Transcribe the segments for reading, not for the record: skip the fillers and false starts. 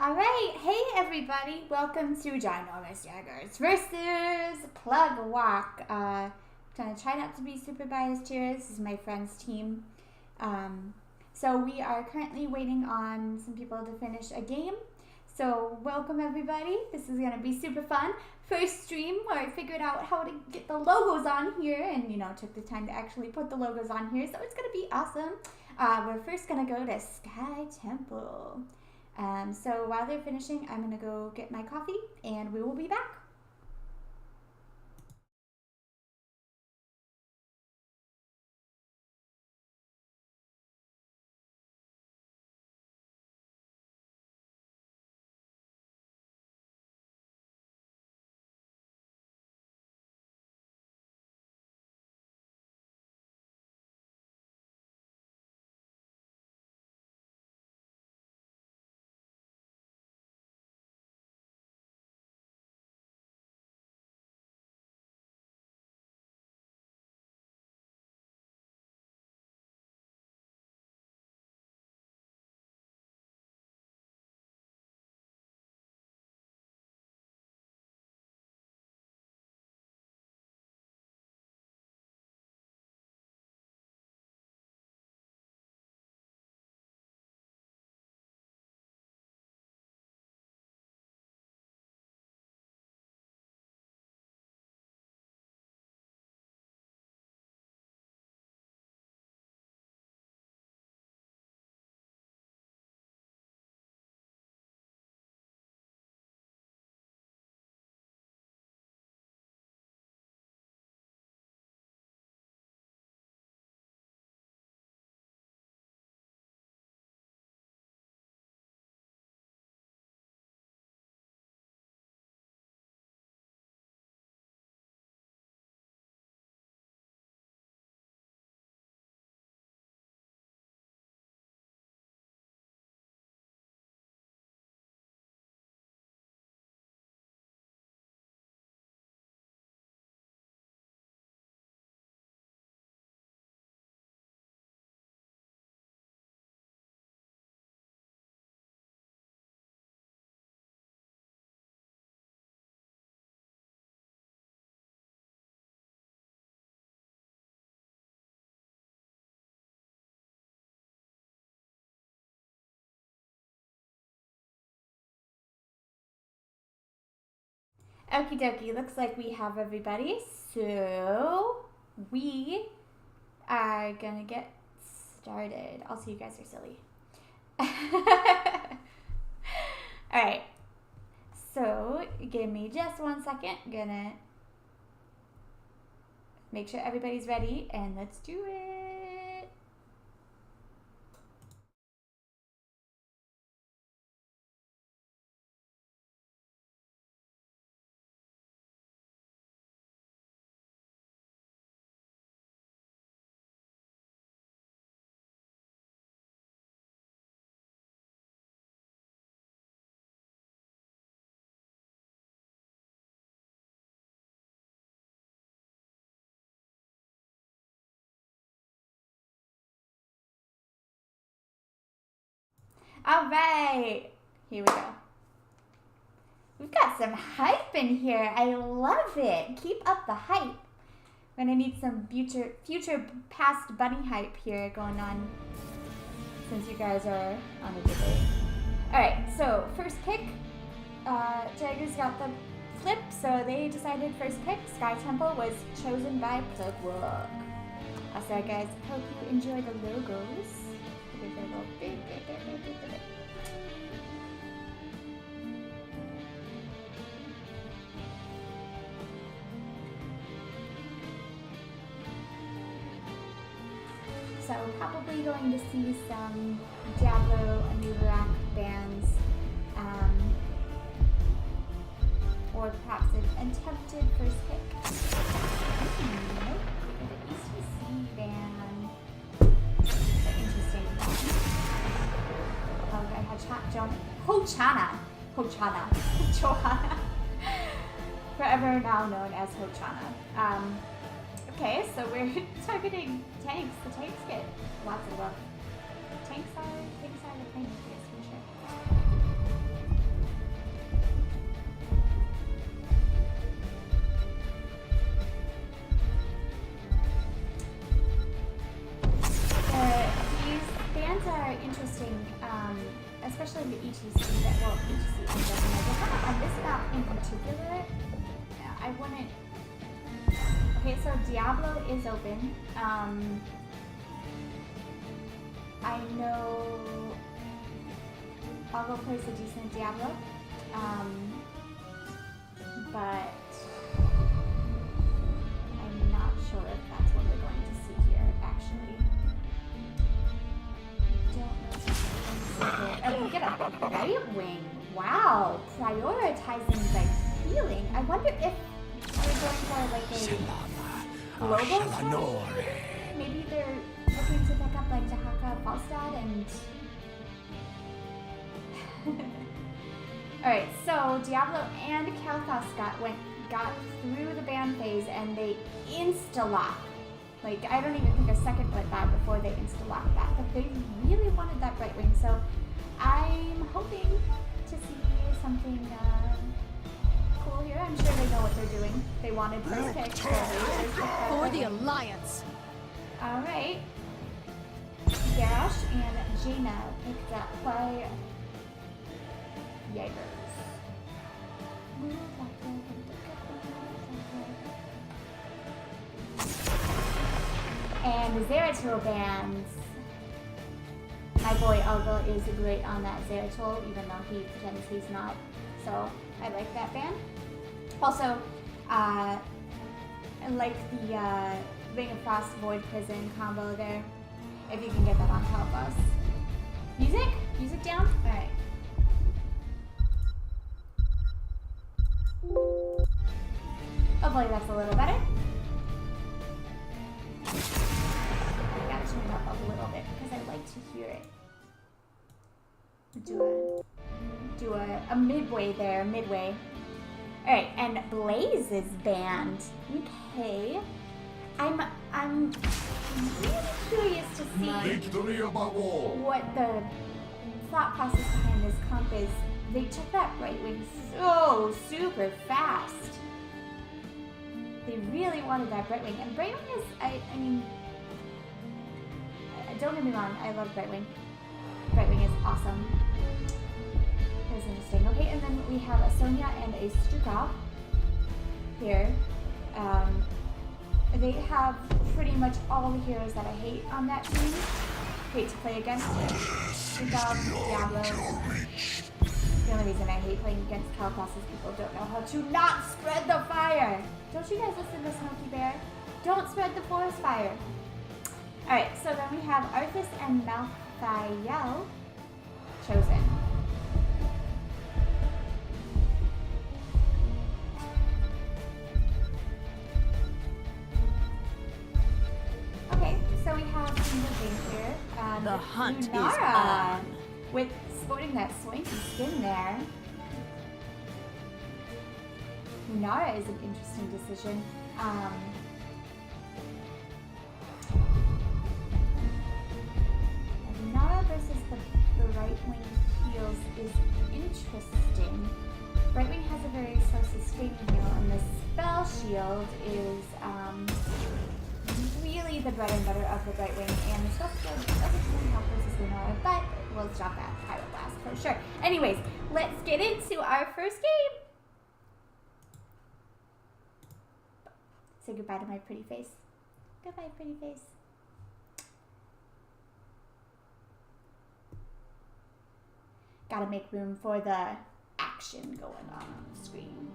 Alright, hey everybody, welcome to Ginormous Jaegers versus Plug Walk. Gonna try not to be super biased here. This is my friend's team. So we are currently waiting on some people to finish a game. So welcome everybody. This is gonna be super fun. First stream where I figured out how to get the logos on here and took the time to actually put the logos on here. So it's gonna be awesome. We're first gonna go to Sky Temple. So while they're finishing, I'm going to go get my coffee, and we will be back. Okie dokie, looks like we have everybody. So we are going to get started. Also, you guys are silly. Alright, so give me just 1 second. I'm going to make sure everybody's ready, and let's do it. All right, here we go. We've got some hype in here. I love it. Keep up the hype. We're gonna need some future past bunny hype here going on since you guys are on a debate. All right, so first pick, Jaegers got the flip, so they decided first pick. Sky Temple was chosen by Plug Walk. Also, guys, hope you enjoy the logos. So probably going to see some Diablo and New Rock bands, or perhaps an attempted first pick. Nope, the ECC band. Interesting. Oh, I had Hochana. Johanna. Forever now known as Hochana. Okay, so we're targeting tanks. The tanks get lots of love. Tanks are the tanks, yes, for sure. are interesting, especially the ETC that, well, ETC doesn't know. On this map in particular, I wouldn't... Okay, so Diablo is open. I know I'll plays a decent Diablo, but I'm not sure if that's what we're going to see here, actually. Don't know. Oh, we get a right wing. Wow, prioritizing the healing. I wonder if we're going for like a global strategy? Maybe they're looking to pick up like Jahaka, Falstad, and... Alright, so Diablo and Kalthas got through the ban phase and they insta-lock. Like, I don't even think a second went by before they insta-locked that, but they really wanted that right wing, so I'm hoping to see something cool here. I'm sure they know what they're doing. They wanted first pick, so for the Alliance. Alright. Garrosh and Jaina picked up by Jaegers. And the Zeratul bans. My boy Alga is great on that Zeratul, even though he pretends he's not. So I like that ban. Also, I like the Ring of Frost Void Prison combo there. If you can get that on Kalthas. Music? Music down? Alright. Hopefully that's a little better. I gotta turn it up a little bit because I like to hear it. Do a midway there, midway. Alright, and Blaze is banned. Okay. I'm really curious to see what the thought process behind this comp is. They took that right wing so super fast. They really wanted that right wing. And right wing is, I mean, don't get me wrong, I love right wing. Right wing is awesome. That's interesting. Okay, and then we have a Sonya and a Stukov here. They have pretty much all the heroes that I hate on that team. Hate to play against Stukov, Diablo. The only reason I hate playing against Kalthas is people don't know how to not spread the fire. Don't you guys listen to Smokey Bear? Don't spread the forest fire. Alright, so then we have Arthas and Malthael chosen. Okay, so we have some moving here. The hunt is Lunara, on. with sporting that swanky skin there. Lunara is an interesting decision. Lunara versus the right wing heals is interesting. Right wing has a very slow sustaining heal, and the spell shield is really the bread and butter of the right wing, and the spell shield doesn't really help versus Lunara, but we'll stop that Pyroblast for sure. Anyways, let's get into our first game. Say goodbye to my pretty face. Goodbye, pretty face. Gotta make room for the action going on the screen.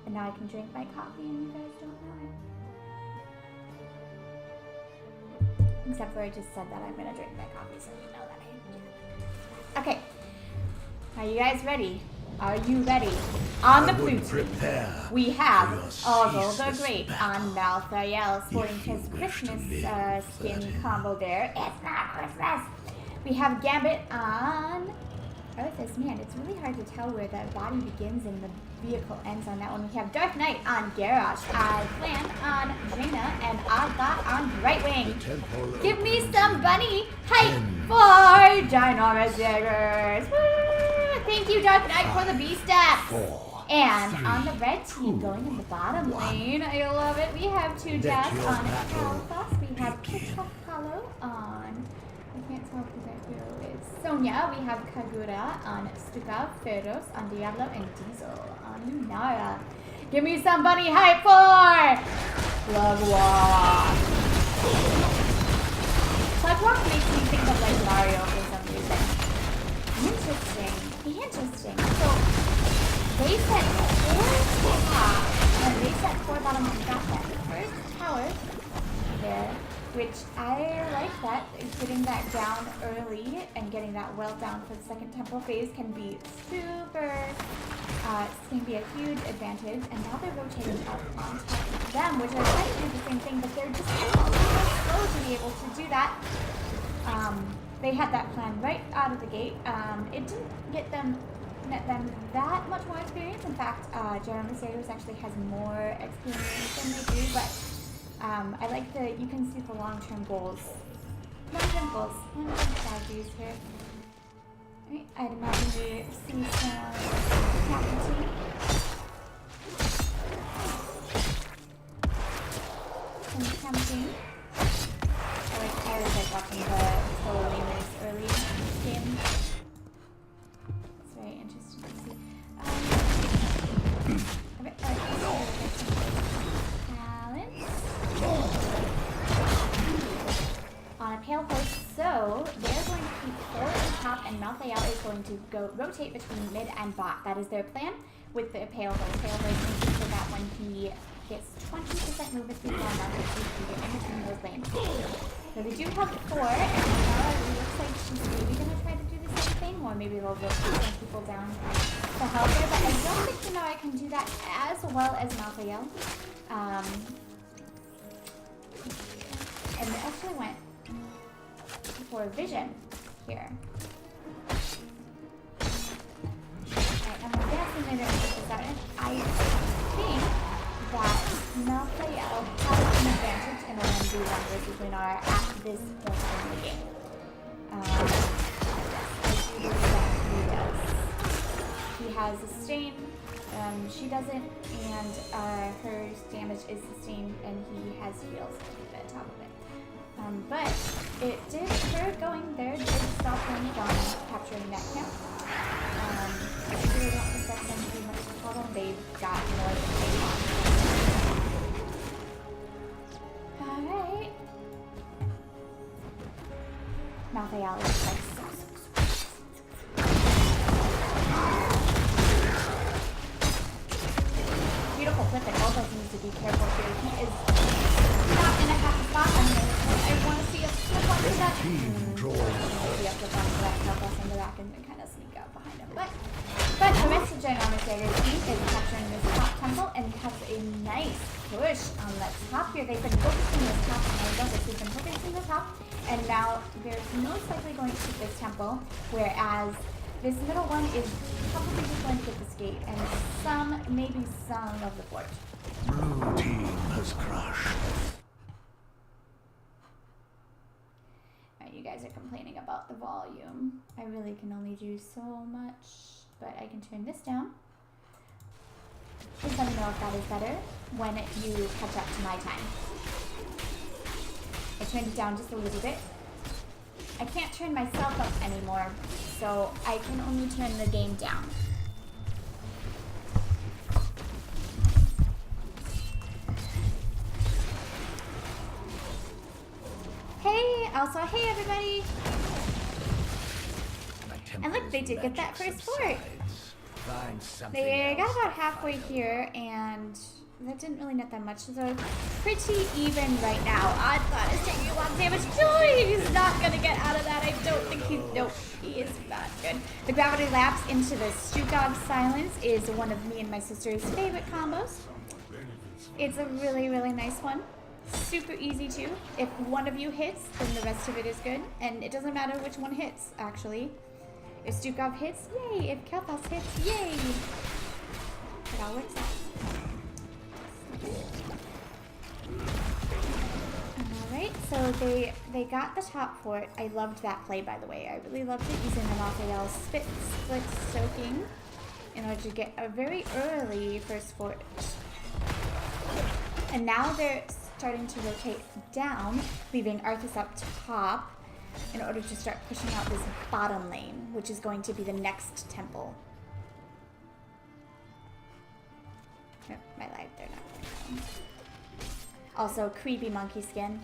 And now I can drink my coffee and you guys don't know it. Except for I just said that I'm gonna drink my coffee so you know that I do. Okay. Are you guys ready? Are you ready? On the blue team, we have Ogle the Great on Malthael sporting his Christmas skin combo there. It's not Christmas! We have Gambit on Arthas. Man, it's really hard to tell where the body begins and the vehicle ends on that one. We have Dark Knight on Garrosh, Plan on Jaina, and Alga on Right Wing. Give me some bunny hype! for Ginormous Jaegers. Woo! Thank you, Dark Knight, for the B steps. And on the red team, going in the bottom lane, I love it. We have two Jazz on Kalthus. We have Hollow on, I can't tell who that hero is, Sonya. We have Kagura on Stuka, Feros on Diablo, and Diesel on Lunara. Give me somebody hype for Plug Walk. Plug Walk makes me think of like Mario for some reason. Interesting. So they set 4 top and they set 4 bottom. We got that first tower there, which I like that. Getting that down early and getting that well down for the second temple phase can be super. It's going to be a huge advantage, and now they're rotating up on top of them, which are trying to do the same thing, but they're just a little slow to be able to do that. They had that plan right out of the gate. It didn't net them that much more experience. In fact, Ginormous Jaegers actually has more experience than they do, but I like you can see the long-term goals. Long-term strategies here. Alright, I'd imagine we see some captaincy. Some camping. I always like watching the solo laners early in the game. It's very interesting to see. On a pale horse, so they're going to keep 4 in top, and Malthael is going to go rotate between mid and bot. That is their plan with the pale horse. Pale horse making sure that when he gets 20% movement speed on that, he can get in between those lanes. So they do have 4, and it looks like she's maybe going to try to do the same thing, or maybe they'll just send people down to help her, but I don't think Denara can do that as well as Malthael. And they actually went for a vision here. Alright, I'm guessing they're going to take this out, and I think that Malthael has an advantage in a 1v1 versus Lunara at this point in the game. Yes, I do believe that he does. He has a sustain, she doesn't, and her damage is sustained, and he has heals at the top of it. But it did, her going there did stop them from capturing that camp. I really don't think that's going to be much of a problem. They've got more than they want. Alright. Malthael is like so. Beautiful flip, and Elbows needs to be careful here. He is not in a happy spot. I want to see a flip onto that. Maybe a flip onto that, help us in the back and kind of sneak out behind him. But the rest of Ginormous Jaegers team is capturing this top temple and has a nice push on the top here. They've been focusing this top, and I love this. They've been focusing the top, and now they're most likely going to keep this temple, whereas this middle one is probably just going to get this gate and maybe some of the fort. Blue team has crushed. Alright, you guys are complaining about the volume. I really can only do so much, but I can turn this down. Please let me know if that is better when you catch up to my time. I turned it down just a little bit. I can't turn myself up anymore, so I can only turn the game down. Hey, also, hey everybody! And look, they did get that first fort. They got about halfway here, and that didn't really net that much, so pretty even right now. Oddcloud is taking a lot of damage. Joy! He's not gonna get out of that. I don't think nope, he is not good. The gravity lapse into the Stukov silence is one of me and my sister's favorite combos. It's a really, really nice one. Super easy too. If one of you hits, then the rest of it is good. And it doesn't matter which one hits, actually. If Stukov hits, yay! If Kalthus hits, yay! It all works out. Alright, so they got the top fort. I loved that play, by the way. I really loved it, using the Raphael split soaking in order to get a very early first fort. And now they're starting to rotate down, leaving Arthas up top in order to start pushing out this bottom lane, which is going to be the next temple. Oh, my life, they're not going down. Also, creepy monkey skin.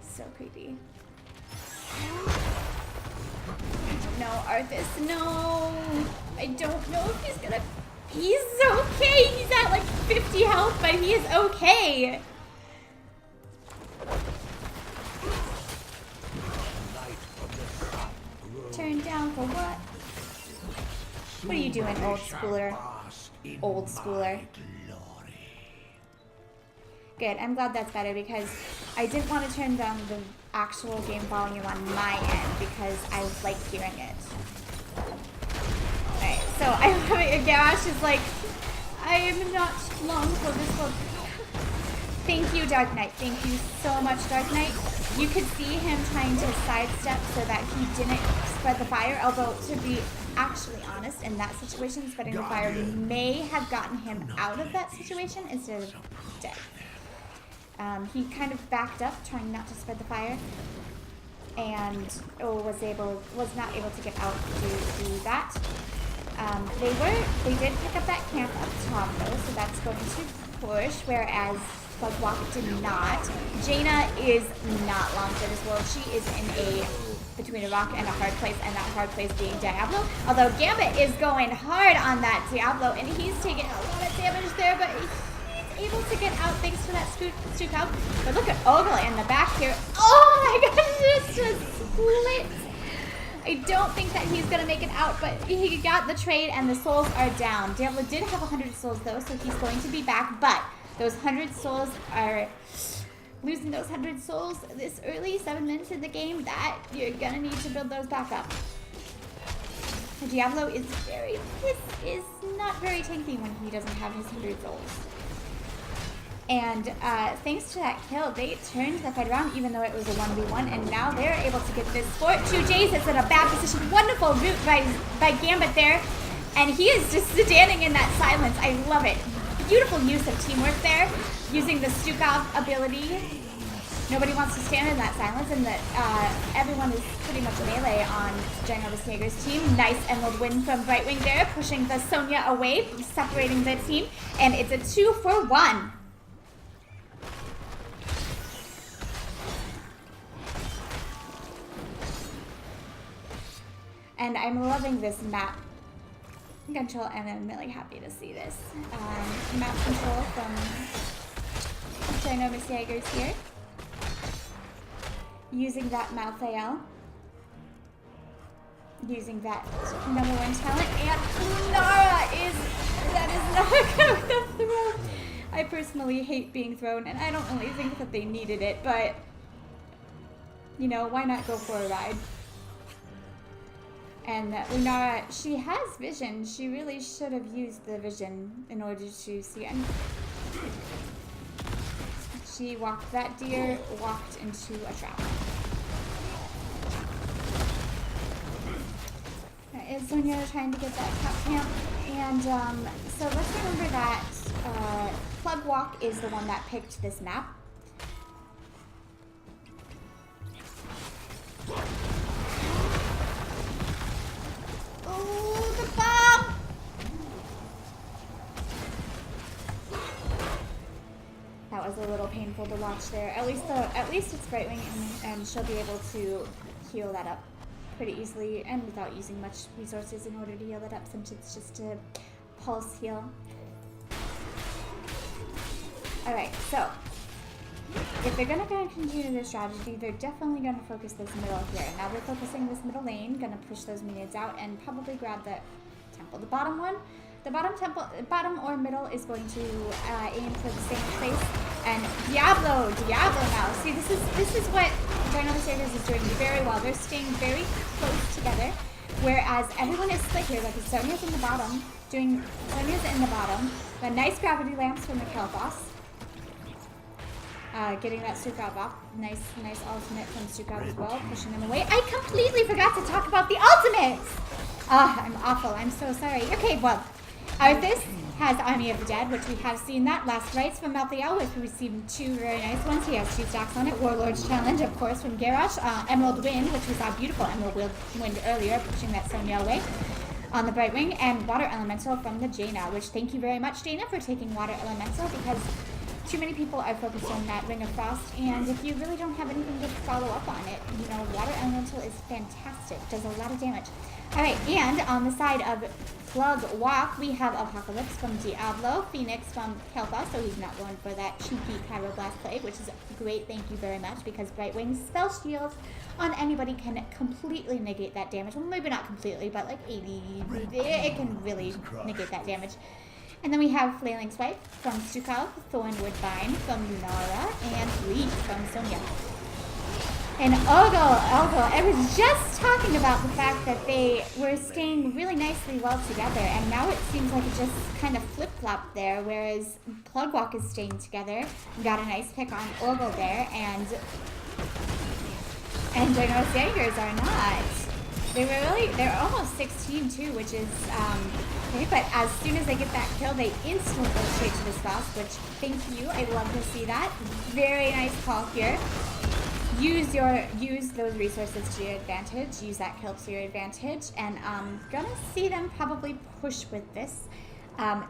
So creepy. No, Arthas, no! I don't know if he's gonna... He's okay! He's at like 50 health, but he is okay! Turn down for what? What are you doing, old schooler? Old schooler. Good, I'm glad that's better because I didn't want to turn down the actual game volume on my end because I like hearing it. Alright, so I love it. Garash is like, I am not long for this one. Thank you, Dark Knight. Thank you so much, Dark Knight. You could see him trying to sidestep so that he didn't spread the fire, although to be actually honest, in that situation, spreading the fire may have gotten him out of that situation instead of dead. He kind of backed up, trying not to spread the fire, and was not able to get out to do that. They did pick up that camp up top though, so that's going to push, whereas Bugwalk did not. Jaina is not long for this world. She is in between a rock and a hard place, and that hard place being Diablo. Although Gambit is going hard on that Diablo, and he's taking a lot of damage there, but he's able to get out thanks to that Stook out. But look at Ogle in the back here. Oh my gosh, just split. I don't think that he's going to make it out, but he got the trade, and the souls are down. Diablo did have 100 souls, though, so he's going to be back, but those 100 souls are... Losing those 100 souls this early, 7 minutes in the game, that you're going to need to build those back up. Diablo is not very tanky when he doesn't have his 100 souls. And thanks to that kill, they turned the fight around, even though it was a 1v1, and now they're able to get this fort. 2J's is in a bad position. Wonderful route by Gambit there, and he is just standing in that silence. I love it. Beautiful use of teamwork there, using the Stukov ability. Nobody wants to stand in that silence, and that everyone is pretty much melee on Ginormous Jaegers' team. Nice Emerald win from Brightwing there, pushing the Sonya away, separating the team, and it's a 2-for-1. And I'm loving this map control, and I'm really happy to see this map control from Ginormous Jaegers here. Using that Malthael. Using that #1 talent, and that is not going to throw. I personally hate being thrown, and I don't really think that they needed it, but you know, why not go for a ride? And Lunara, she has vision. She really should have used the vision in order to see anything. She walked that deer, walked into a trap. Is Sonya trying to get that top camp? And so let's remember that Plug Walk is the one that picked this map. Oh, the bomb! That was a little painful to watch there. At least it's Brightwing, and she'll be able to heal that up pretty easily and without using much resources in order to heal that up, since it's just a pulse heal. Alright, so if they're going to continue their strategy, they're definitely going to focus this middle here. Now they're focusing this middle lane, going to push those minions out and probably grab the temple. The bottom one, the bottom or middle is going to aim for the same place. And Diablo now. See, this is what Ginormous Jaegers is doing very well. They're staying very close together, whereas everyone is split here. Like Sonya's in the bottom, the nice gravity lamps from the Kel'Thas. Getting that Sukab off. Nice ultimate from Sukab as well. Pushing them away. I completely forgot to talk about the ultimates! I'm awful. I'm so sorry. Okay, well, Arthas has Army of the Dead, which we have seen that. Last Rites from Malthael, which we received 2 very nice ones. He has 2 stacks on it. Warlord's Challenge, of course, from Garrosh. Emerald Wind, which we saw beautiful Emerald Wind earlier, pushing that Sonya away on the Brightwing. And Water Elemental from the Jaina, which thank you very much, Jaina, for taking Water Elemental, because too many people are focused on that Ring of Frost, and if you really don't have anything to follow up on it, you know, Water Elemental is fantastic. Does a lot of damage. Alright, and on the side of Plug Walk, we have Apocalypse from Diablo, Phoenix from Kel'Thas, so he's not going for that cheeky Pyroblast play, which is great, thank you very much, because Brightwing's spell shield on anybody can completely negate that damage. Well, maybe not completely, but like 80, it can really negate that damage. And then we have Flailing Swipe from Sukal, Thornwood Vine from Lunara, and Leaf from Sonya. And Ogle, I was just talking about the fact that they were staying really nicely well together, and now it seems like it just kind of flip-flopped there, whereas Plugwalk is staying together. Got a nice pick on Ogle there, and Ginormous Jaegers are not. They're almost 16 too, which is okay, but as soon as they get that kill, they instantly go straight to the spouse, which thank you, I love to see that. Very nice call here. Use those resources to your advantage, use that kill to your advantage, and gonna see them probably push with this.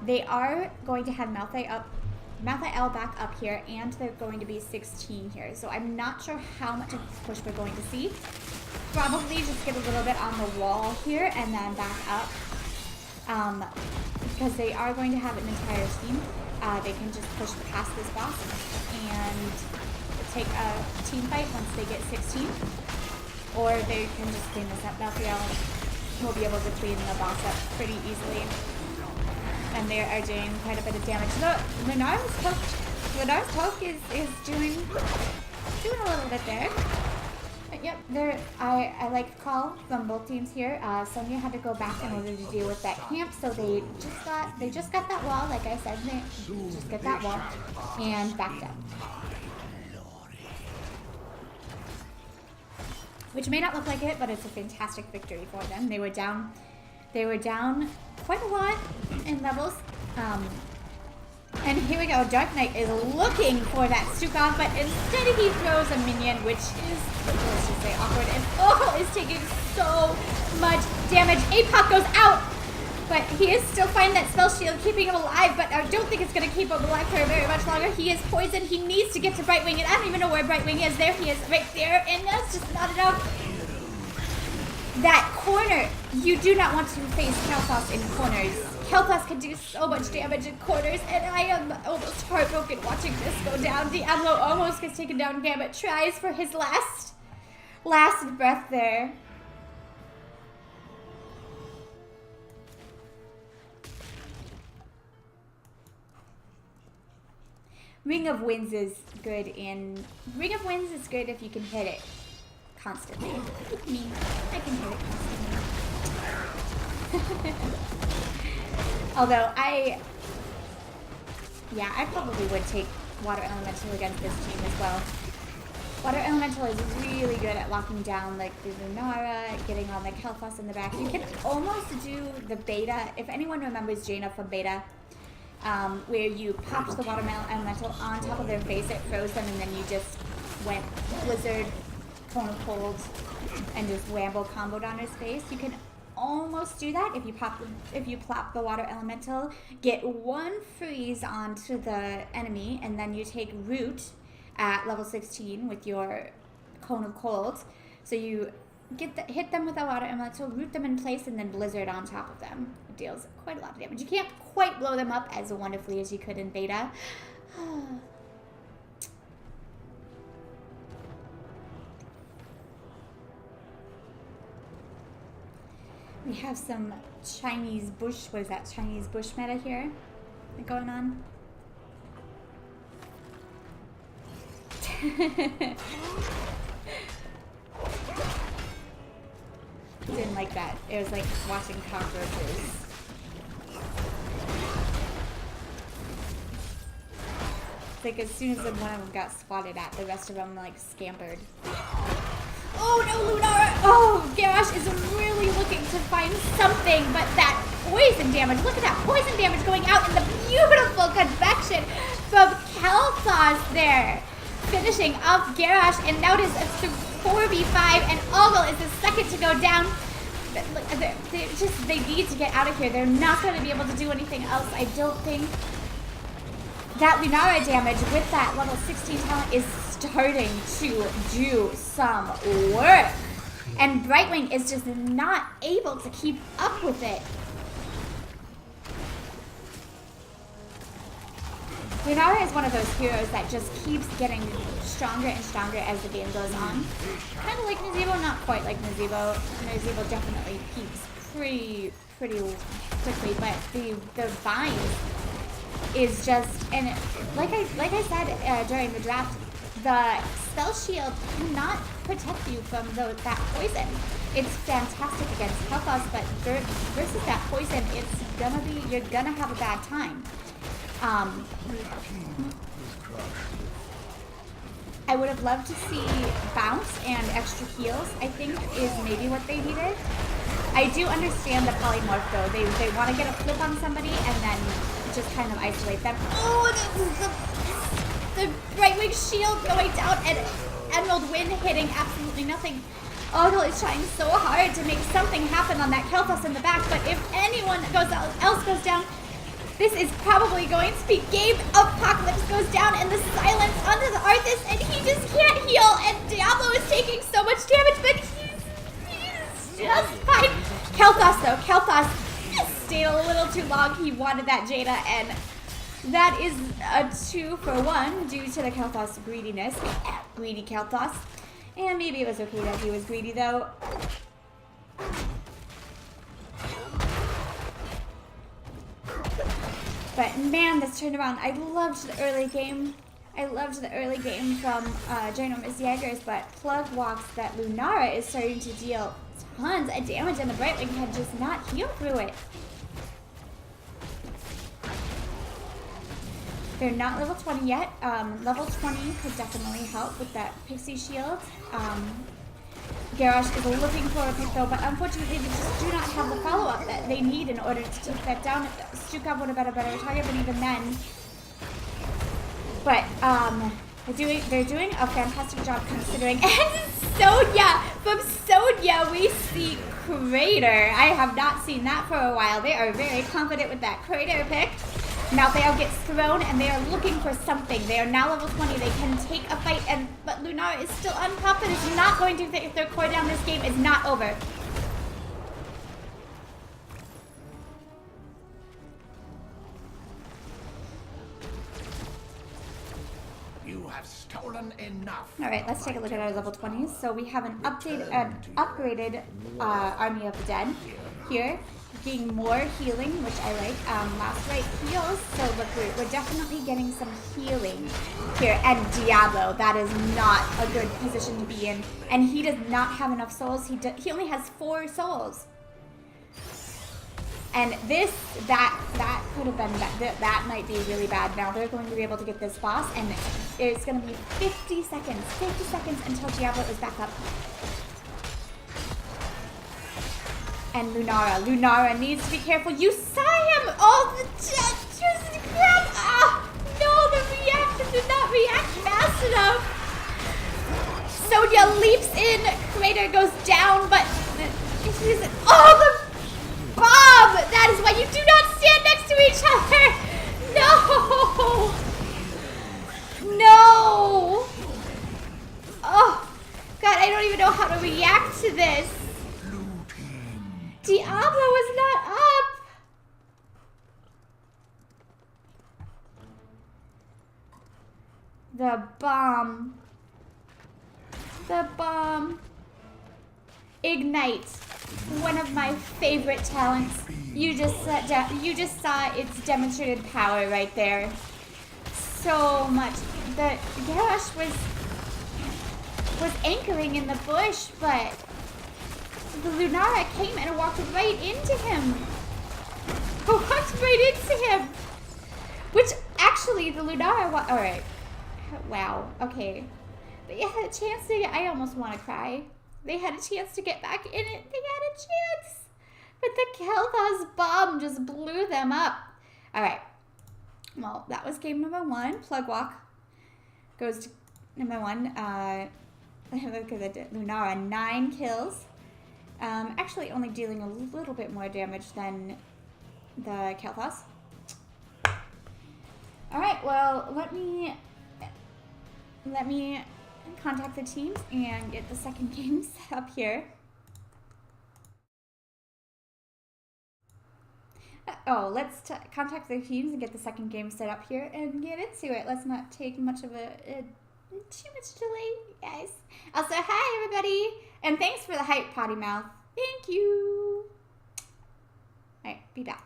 They are going to have Malthael back up here, and they're going to be 16 here, so I'm not sure how much of a push we're going to see. Probably just get a little bit on the wall here and then back up, because they are going to have an entire team. They can just push past this boss and take a team fight once they get 16, or they can just clean this up. Malthael will be able to clean the boss up pretty easily, and they are doing quite a bit of damage. Lunara's poke is doing a little bit there. But yep, I like the call from both teams here. Sonya had to go back in order to deal with that camp, so they just got that wall, like I said, they just got that wall and backed up. Which may not look like it, but it's a fantastic victory for them. They were down quite a lot in levels. And here we go, Dark Knight is looking for that Stukov, but instead he throws a minion, which is, let's just say, awkward, and is taking so much damage. Apoc goes out, but he is still finding that spell shield, keeping him alive, but I don't think it's going to keep him alive for very much longer. He is poisoned. He needs to get to Brightwing, and I don't even know where Brightwing is. There he is, right there, and that's just not enough. That corner, you do not want to face Kel'Thas in corners. Kel'Thas can do so much damage in corners, and I am almost heartbroken watching this go down. Diablo almost gets taken down. Gambit tries for his last breath there. Ring of Winds is good if you can hit it constantly. Me, I can hit it constantly. Although I probably would take Water Elemental against this team as well. Water Elemental is really good at locking down like the Lunara, getting on the Kel'Thas in the back. You can almost do the beta, if anyone remembers Jaina from beta, where you popped the Water Elemental on top of their face, it froze them, and then you just went Blizzard, Cone of Cold, and just Wamble comboed on his face. You can almost do that if you plop the Water Elemental, get one freeze onto the enemy, and then you take Root at level 16 with your Cone of Cold. So you hit them with a Water Elemental, root them in place, and then Blizzard on top of them. It deals quite a lot of damage. You can't quite blow them up as wonderfully as you could in beta. We have some Chinese bush, what is that, Chinese bush meta here going on. Didn't like that. It was like watching cockroaches. It's like as soon as one of them got swatted at, the rest of them like scampered. Oh no, Lunara! Oh, Garrosh is really looking to find something, but that poison damage, look at that poison damage going out in the beautiful convection from Kel'Thas there. Finishing off Garrosh, and now it is a 4v5, and Ogle is the second to go down. Look, they need to get out of here. They're not going to be able to do anything else, I don't think. That Lunara damage with that level 16 talent is starting to do some work. And Brightwing is just not able to keep up with it. Lunara is one of those heroes that just keeps getting stronger and stronger as the game goes on. Kind of like Nazebo, not quite like Nazebo. Nazebo definitely peaks pretty quickly, but the vines is just, and like I said during the draft, the spell shield cannot protect you from that poison. It's fantastic against Kel'Thas, but versus that poison, you're gonna have a bad time. I would have loved to see bounce and extra heals, I think, is maybe what they needed. I do understand the polymorph though. They want to get a flip on somebody and then just kind of isolate them. Oh, the Brightwing shield going down and Emerald Wind hitting absolutely nothing. Ogle is trying so hard to make something happen on that Kel'Thas in the back, but if anyone else goes down, this is probably going to be Game Apocalypse goes down and the silence onto the Arthas, and he just can't heal, and Diablo is taking so much damage, but he's just fine. Kel'Thas though, Kel'Thas stayed a little too long. He wanted that Jada, and that is a 2-for-1 due to the Kel'Thas greediness. Greedy Kel'Thas. And maybe it was okay that he was greedy though. But man, this turnaround, I loved the early game. I loved the early game from Ginormous Jaegers, but Plug Walks that Lunara is starting to deal tons of damage, and the Brightwing can just not heal through it. They're not level 20 yet. Level 20 could definitely help with that Pixie Shield. Garrosh is looking for a pick though, but unfortunately they just do not have the follow-up that they need in order to take that down. Stukov would have been a better target, but even then. But they're doing a fantastic job considering. And Sonya, from Sonya we see Crater. I have not seen that for a while. They are very confident with that Crater pick. Malthael gets thrown, and they are looking for something. They are now level 20. They can take a fight, but Lunara is still on top and is not going to take their core down. This game is not over. You have stolen enough. All right, let's take a look at our level 20s. So we have an upgraded Army of the Dead here. Getting more healing, which I like. Last right heals, so look, we're definitely getting some healing here. And Diablo, that is not a good position to be in. And he does not have enough souls. He only has 4 souls. And that could have been, that might be really bad. Now they're going to be able to get this boss, and it's going to be 50 seconds until Diablo is back up. And Lunara needs to be careful. You saw him! Oh, just crap! Ah, no, the reaction did not react fast enough. Sonya leaps in. Crater goes down, but oh, the bomb! That is why you do not stand next to each other. No! Oh, God, I don't even know how to react to this. Diablo was not up. The bomb. Ignite. One of my favorite talents. You just saw its demonstrated power right there. So much. The Garrosh was anchoring in the bush, but the Lunara came and walked right into him. Which actually Actually, the Lunara one. All right. Wow. Okay. They had a chance to get. I almost want to cry. They had a chance to get back in it. They had a chance, but the Kel'Thas bomb just blew them up. All right. Well, that was game number 1. Plug walk goes to number 1. Look at the Lunara, 9 kills. Actually, only dealing a little bit more damage than the Kel'Thas. All right. Well, let me contact the teams and get the second game set up here. Oh, let's contact the teams and get the second game set up here and get into it. Let's not take much of too much delay, guys. Also, hi everybody, and thanks for the hype, Potty Mouth. Thank you. All right, be back.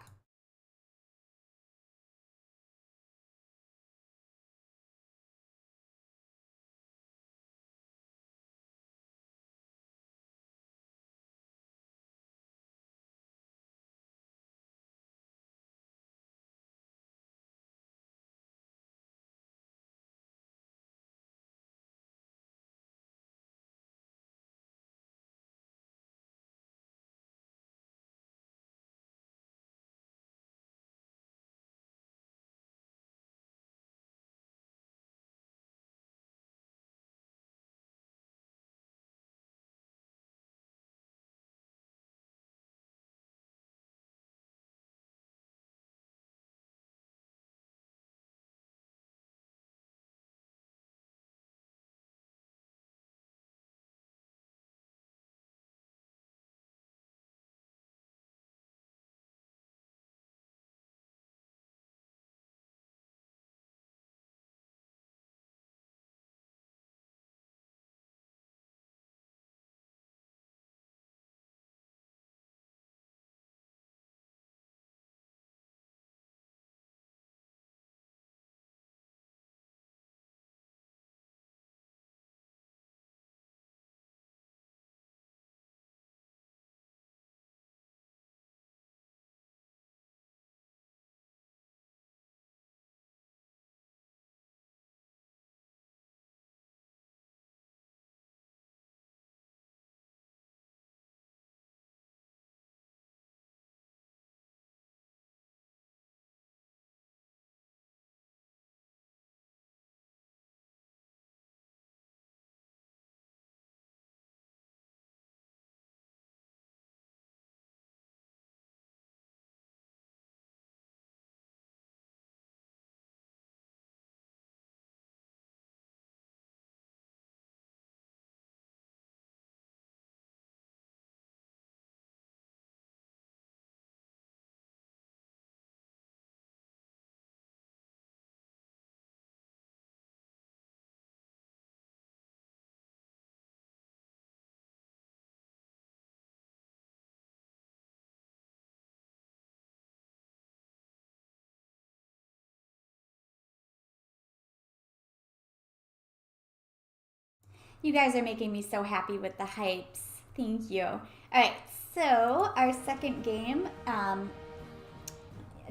You guys are making me so happy with the hypes. Thank you. All right, so our second game,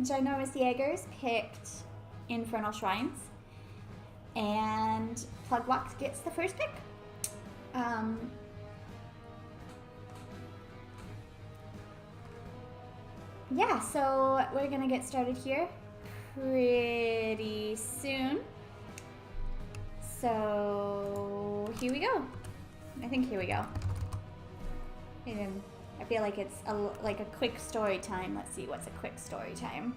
Ginormous Jaegers picked Infernal Shrines, and Plug Walk gets the first pick. Yeah, so we're gonna get started here pretty soon. So here we go. I think here we go. And I feel like it's like a quick story time. Let's see, what's a quick story time?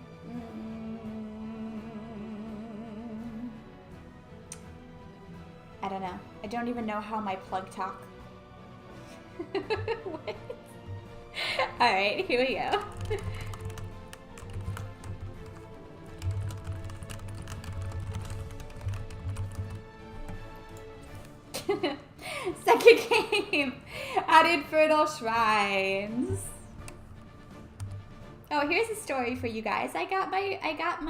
I don't know. I don't even know how my plug talk. What? All right, here we go. Second game at Infernal Shrines. Oh, here's a story for you guys. I got my I got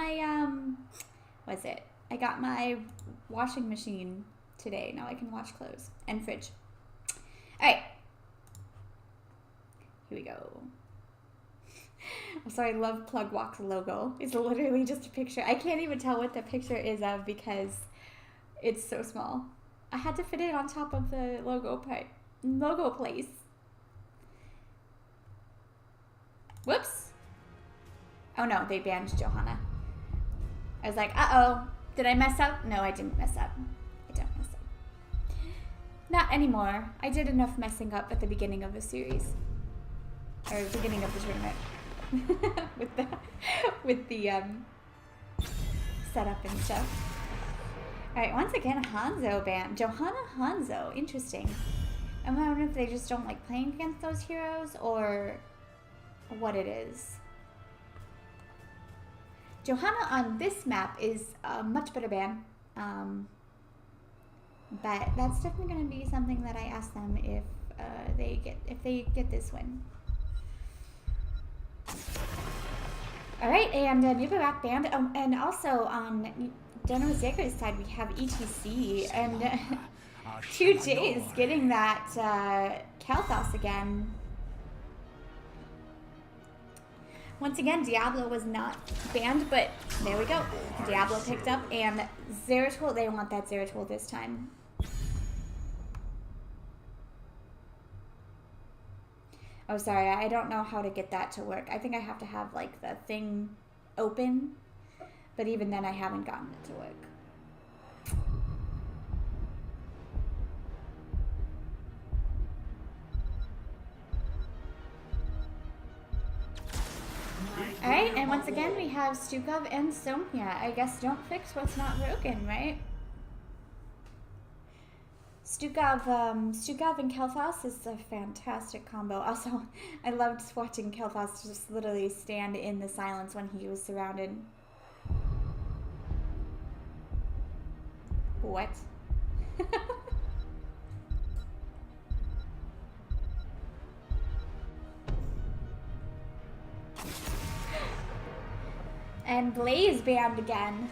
my washing machine today. Now I can wash clothes and fridge. All right. Here we go. So I love Plug Walk's logo. It's literally just a picture. I can't even tell what the picture is of because it's so small. I had to fit it on top of the logo place. Whoops. Oh no, they banned Johanna. I was like, uh-oh. Did I mess up? No, I didn't mess up. I don't mess up. Not anymore. I did enough messing up at the beginning of the series. Or beginning of the tournament. with the setup and stuff. Alright, once again, Hanzo banned. Johanna Hanzo. Interesting. I wonder if they just don't like playing against those heroes or what it is. Johanna on this map is a much better ban. But that's definitely going to be something that I ask them if they get this win. All right, and Nubarak banned. And also on Ginormous Jaegers side, we have ETC and 2J's getting that Kalthos again. Once again, Diablo was not banned, but there we go. Diablo picked up, and Zeratul, they want that Zeratul this time. Oh, sorry, I don't know how to get that to work. I think I have to have, like, the thing open, but even then I haven't gotten it to work. Alright, and once again we have Stukov and Sonia. I guess don't fix what's not broken, right? Stukov and Kalthos is a fantastic combo. Also, I loved watching Kalthos just literally stand in the silence when he was surrounded. What? And Blaze banned again.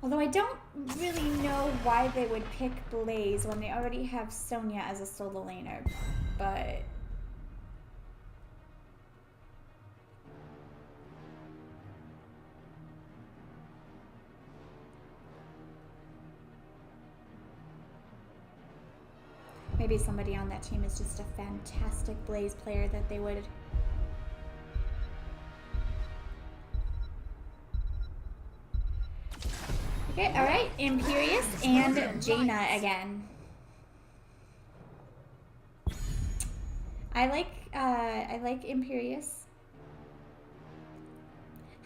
Although I don't really know why they would pick Blaze when they already have Sonia as a solo laner, but... maybe somebody on that team is just a fantastic Blaze player that they would... Okay, alright, Imperious and Jaina again. I like Imperious.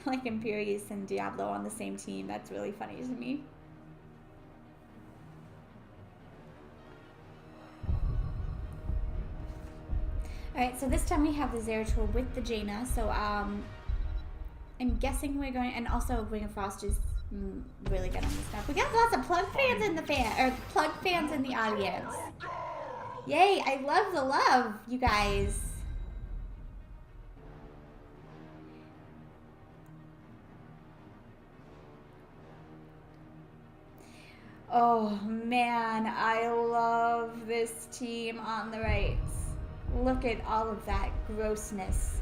I like Imperious and Diablo on the same team. That's really funny to me. Alright, so this time we have the Zeratul with the Jaina. So I'm guessing we're going, and also Ring of Frost is really good on this stuff. We got lots of Plug fans in the Plug fans in the audience. Yay! I love the love, you guys. Oh man, I love this team on the right. Look at all of that grossness.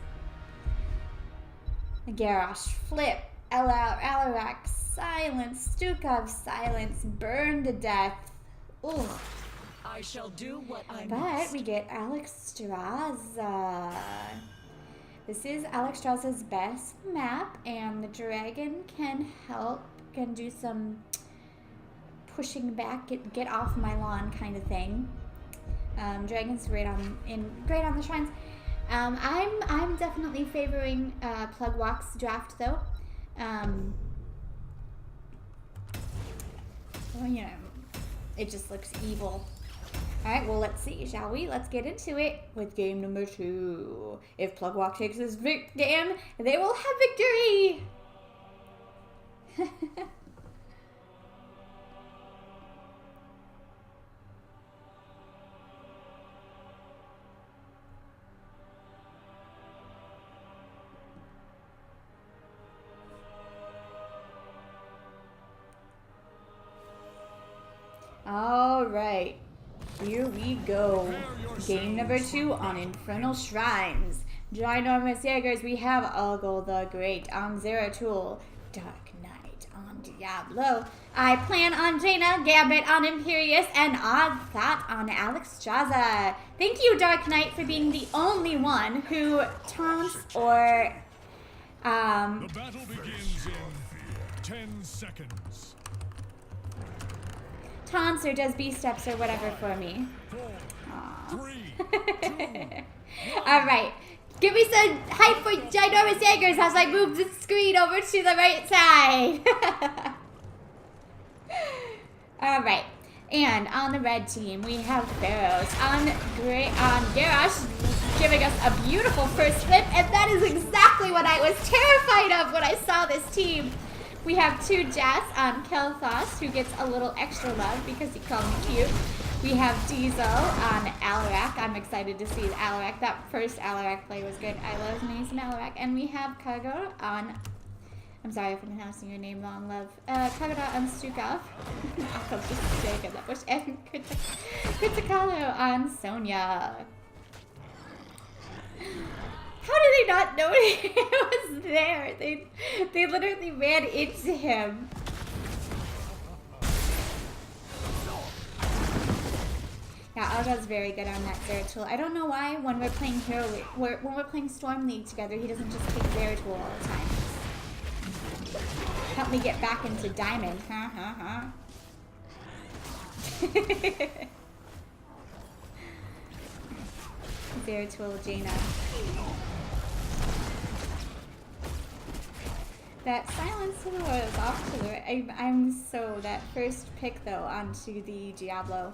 Garrosh, Flip, Alarak, Silence, Stukov, Silence, Burn to Death. Ugh. I shall do what I But must. we get Alex Straza. This is Alex Straza's best map, and the dragon can do some pushing back, get off my lawn kind of thing. Dragon's great on the shrines. I'm definitely favoring Plug Walk's draft though. Well, you know, it just looks evil. Alright, well, let's see, shall we? Let's get into it with game number 2. If Plug Walk takes this game, they will have victory! All right. Here we go. Game number 2 on Infernal Shrines. Ginormous Jaegers, we have Algol the Great on Zeratul. Dark Knight on Diablo. I plan on Jaina, Gambit on Imperius, and Odd Thought on Alexstrasza. Thank you, Dark Knight, for being the only one who taunts or The battle begins in 10 seconds. taunts or does B-steps or whatever for me. 4, 3, 2, Alright. Give me some hype for Ginormous Jaegers as I move the screen over to the right side. Alright. And on the red team, we have Pharaohs on Garrosh giving us a beautiful first flip, and that is exactly what I was terrified of when I saw this team. We have 2 Jess on Kel'Thas, who gets a little extra love because he called me cute. We have Diesel on Alarak. I'm excited to see Alarak. That first Alarak play was good. I love me some Alarak. And we have Cargo on... I'm sorry if I'm pronouncing your name wrong, love. Cargo on Stukov. I'll just say good that bush. And Kritikalo on Sonya. How did they not know he was there? They literally ran into him. Yeah, Alga's very good on that Zeratul. I don't know why when we're playing when we're playing Storm League together, he doesn't just take Zeratul all the time. Help me get back into Diamond. Zeratul, Jaina. That silence to the world is off to the right. I'm so that first pick though onto the Diablo.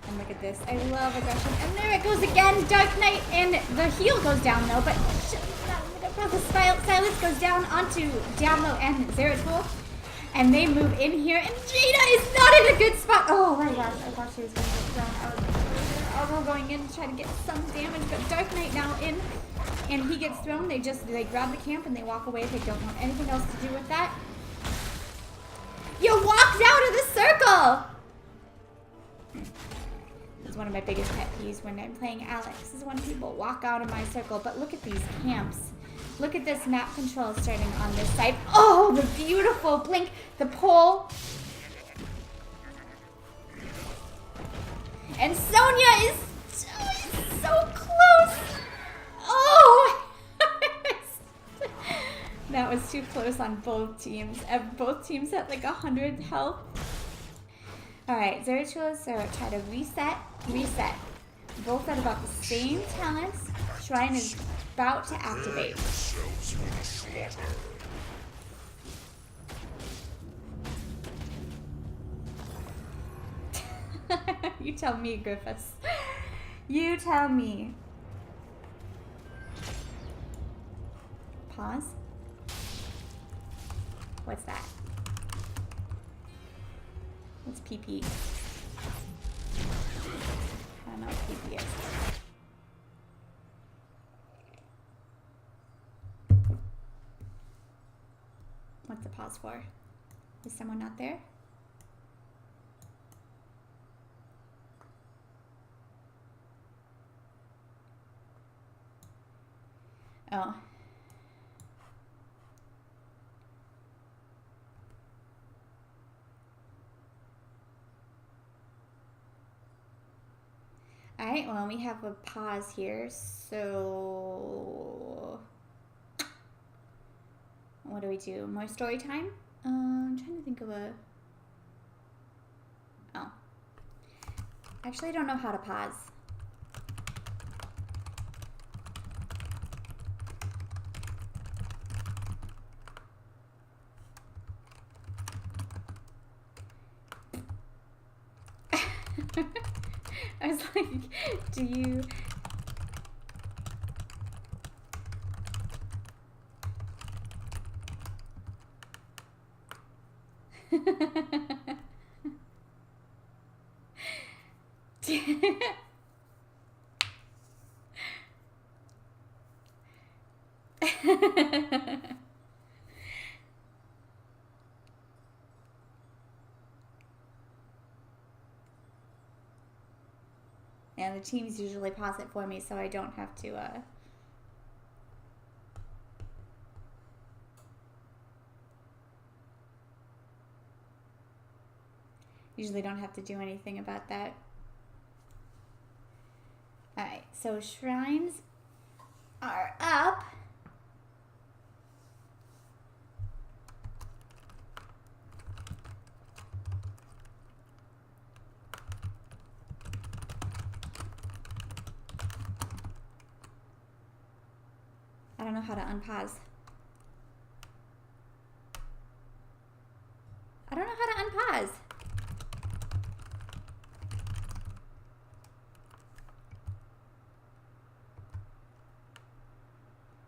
And look at this. I love aggression. And there it goes again. Dark Knight. And the heal goes down though. But the silence goes down onto Diablo and Zeratul. And they move in here. And Jaina is not in a good spot. Oh my gosh. I thought she was going to get thrown. I was going in to try to get some damage. But Dark Knight now in. And he gets thrown. They grab the camp and they walk away. They don't want anything else to do with that. You walked out of the circle! It's one of my biggest pet peeves when I'm playing Alex is when people walk out of my circle. But look at these camps. Look at this map control starting on this side. Oh, the beautiful blink. The pole. And Sonya is so close. Oh. That was too close on both teams. Both teams had like 100 health. Alright, Zeratul, so try to reset. Both at about the same talents. Shrine is about to activate. You tell me, Griffiths. You tell me. Pause. What's that? What's PP? I don't know what PP is. What's the pause for? Is someone not there? Oh. Alright, well, we have a pause here, so... What do we do? More story time? I'm trying to think of a... Oh. Actually, I don't know how to pause. I was like, do you... And the teams usually pause it for me, so I don't have to, usually don't have to do anything about that. Alright, so shrines are up. I don't know how to unpause. I don't know how to unpause.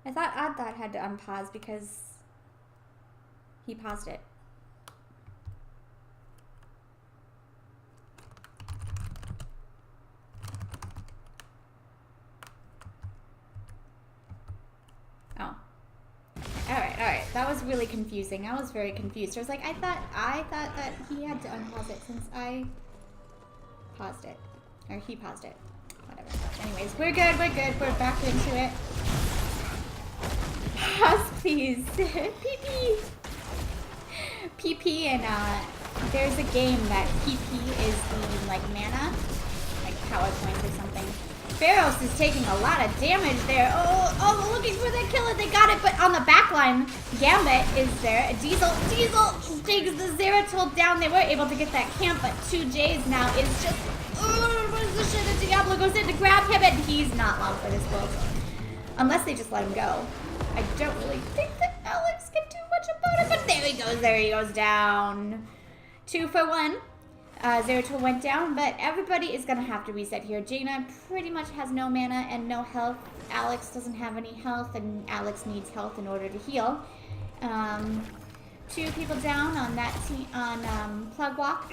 I thought Oddthought had to unpause because he paused it. Oh. Alright. That was really confusing. I was very confused. I was like, I thought that he had to unpause it since I paused it. Or he paused it. Whatever. Anyways, we're good. We're back into it. Pause, please. PP. PP and there's a game that PP is the like mana, like power points or something. Pharaohs is taking a lot of damage there. Oh, looking for the kill and they got it, but on the back line, Gambit is there. Diesel takes the Zeratul down. They were able to get that camp, but 2Js now is just, what is the shit? The Diablo goes in to grab him and he's not long for this build. Unless they just let him go. I don't really think that Alex can do much about it, but there he goes down. 2 for 1. Zeratul went down, but everybody is going to have to reset here. Jaina pretty much has no mana and no health. Alex doesn't have any health, and Alex needs health in order to heal. 2 people down on that team, on Plug Walk.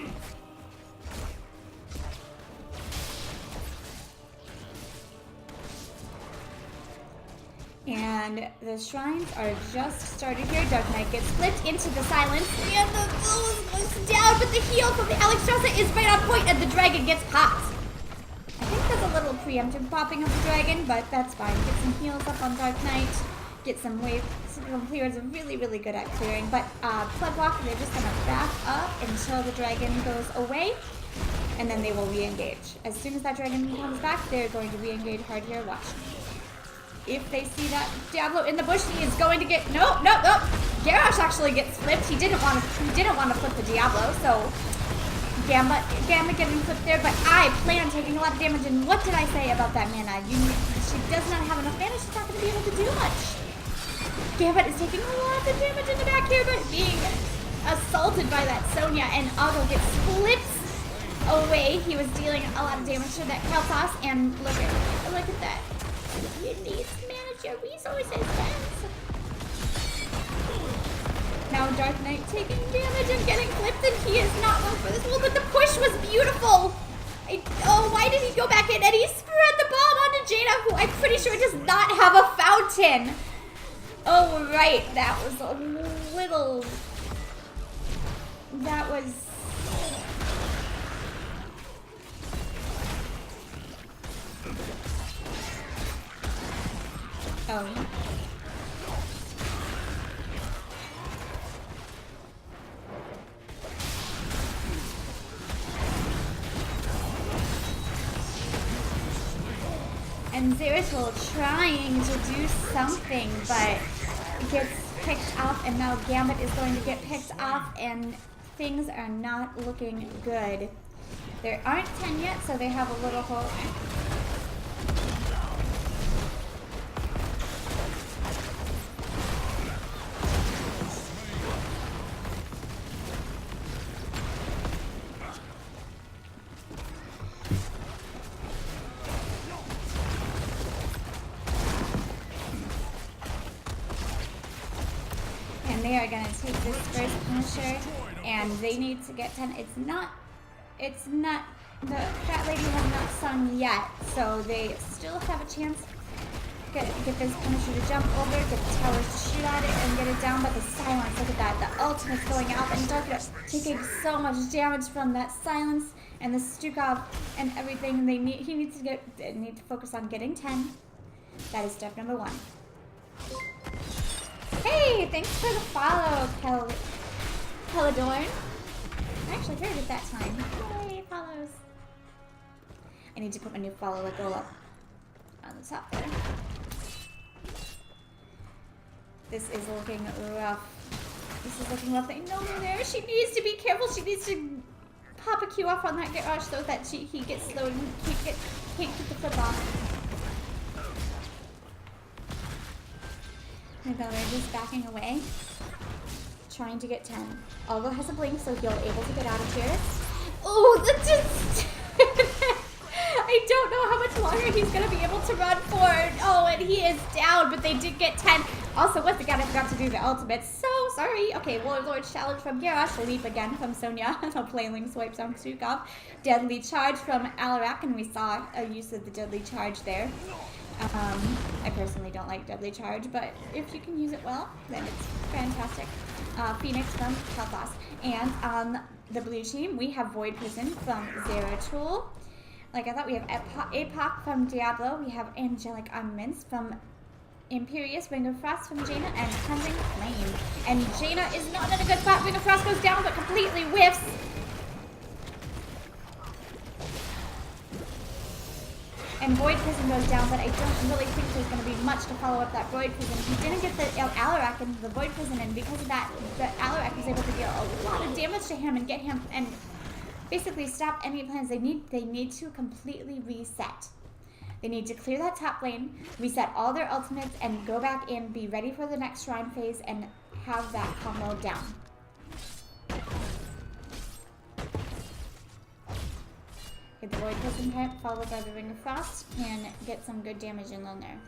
And the shrines are just started here. Dark Knight gets flipped into the silence. And the goes down, but the heal from the Alexstrasza is right on point, and the dragon gets popped. I think that's a little preemptive popping of the dragon, but that's fine. Get some heals up on Dark Knight. Get some wave. Clears are really good at clearing. But Plug Walk, they're just going to back up until the dragon goes away. And then they will re-engage. As soon as that dragon comes back, they're going to re-engage hard here. Watch. If they see that Diablo in the bush, he is going to get nope. Garrosh actually gets flipped. He didn't want to flip the Diablo, so Gamma getting flipped there. But I plan on taking a lot of damage. And what did I say about that mana? She does not have enough mana. She's not going to be able to do much. Gambit is taking a lot of damage in the back here, but being assaulted by that Sonya, and Auto gets flipped away. He was dealing a lot of damage to that Kel'Thas, and look at that. You need to manage your resources, friends. Now Dark Knight taking damage and getting flipped, and he is not one for this. Well, but the push was beautiful. Why did he go back in? And he spread the bomb onto Jaina, who I'm pretty sure does not have a fountain. Oh, right. That was a little... That was... Oh. And Zeratul trying to do something, but gets picked off, and now Gambit is going to get picked off, and things are not looking good. There aren't 10 yet, so they have a little hope. They are going to take this first Punisher, and they need to get 10. It's not, the Fat Lady has not sung yet, so they still have a chance. Get this Punisher to jump over, get the towers to shoot at it, and get it down, but the silence, look at that. The ultimate's going out, and Dark Knight taking so much damage from that silence, And the Stukov and everything he needs to need to focus on getting 10. That is step number 1. Hey, thanks for the follow, Peladorn. I actually heard it that time. Yay, follows. I need to put my new follow goal up on the top there. This is looking rough. This is looking rough. No, there. She needs to be careful. She needs to pop a Q off on that garage so that he gets slowed and can't keep the flip off. My Valor is backing away, trying to get 10. Algo has a blink, so he'll able to get out of here. Oh, that just... I don't know how much longer he's going to be able to run for. Oh, and he is down, but they did get 10. Also, once again, I forgot to do the ultimate. So sorry. Okay, Warlord challenge from Garrosh. Leap again from Sonya. The Flailing swipes on Stukov. Deadly charge from Alarak, and we saw a use of the deadly charge there. I personally don't like deadly charge, but if you can use it well, then it's fantastic. Phoenix from Kalthas. And on the blue team, we have Void Prison from Zeratul. Like I thought, we have Apoc from Diablo. We have Angelic Armaments from Imperious, Ring of Frost from Jaina, and Cleansing Flame. And Jaina is not in a good spot. Ring of Frost goes down, but completely whiffs. And Void Prison goes down, but I don't really think there's going to be much to follow up that Void Prison. He didn't get the Alarak into the Void Prison, and because of that, the Alarak was able to deal a lot of damage to him and get him and basically stop any plans. They need to completely reset. They need to clear that top lane, reset all their ultimates, and go back in, be ready for the next shrine phase, and have that combo down. Get the Void Prison hit, followed by the Ring of Frost, and get some good damage in on there.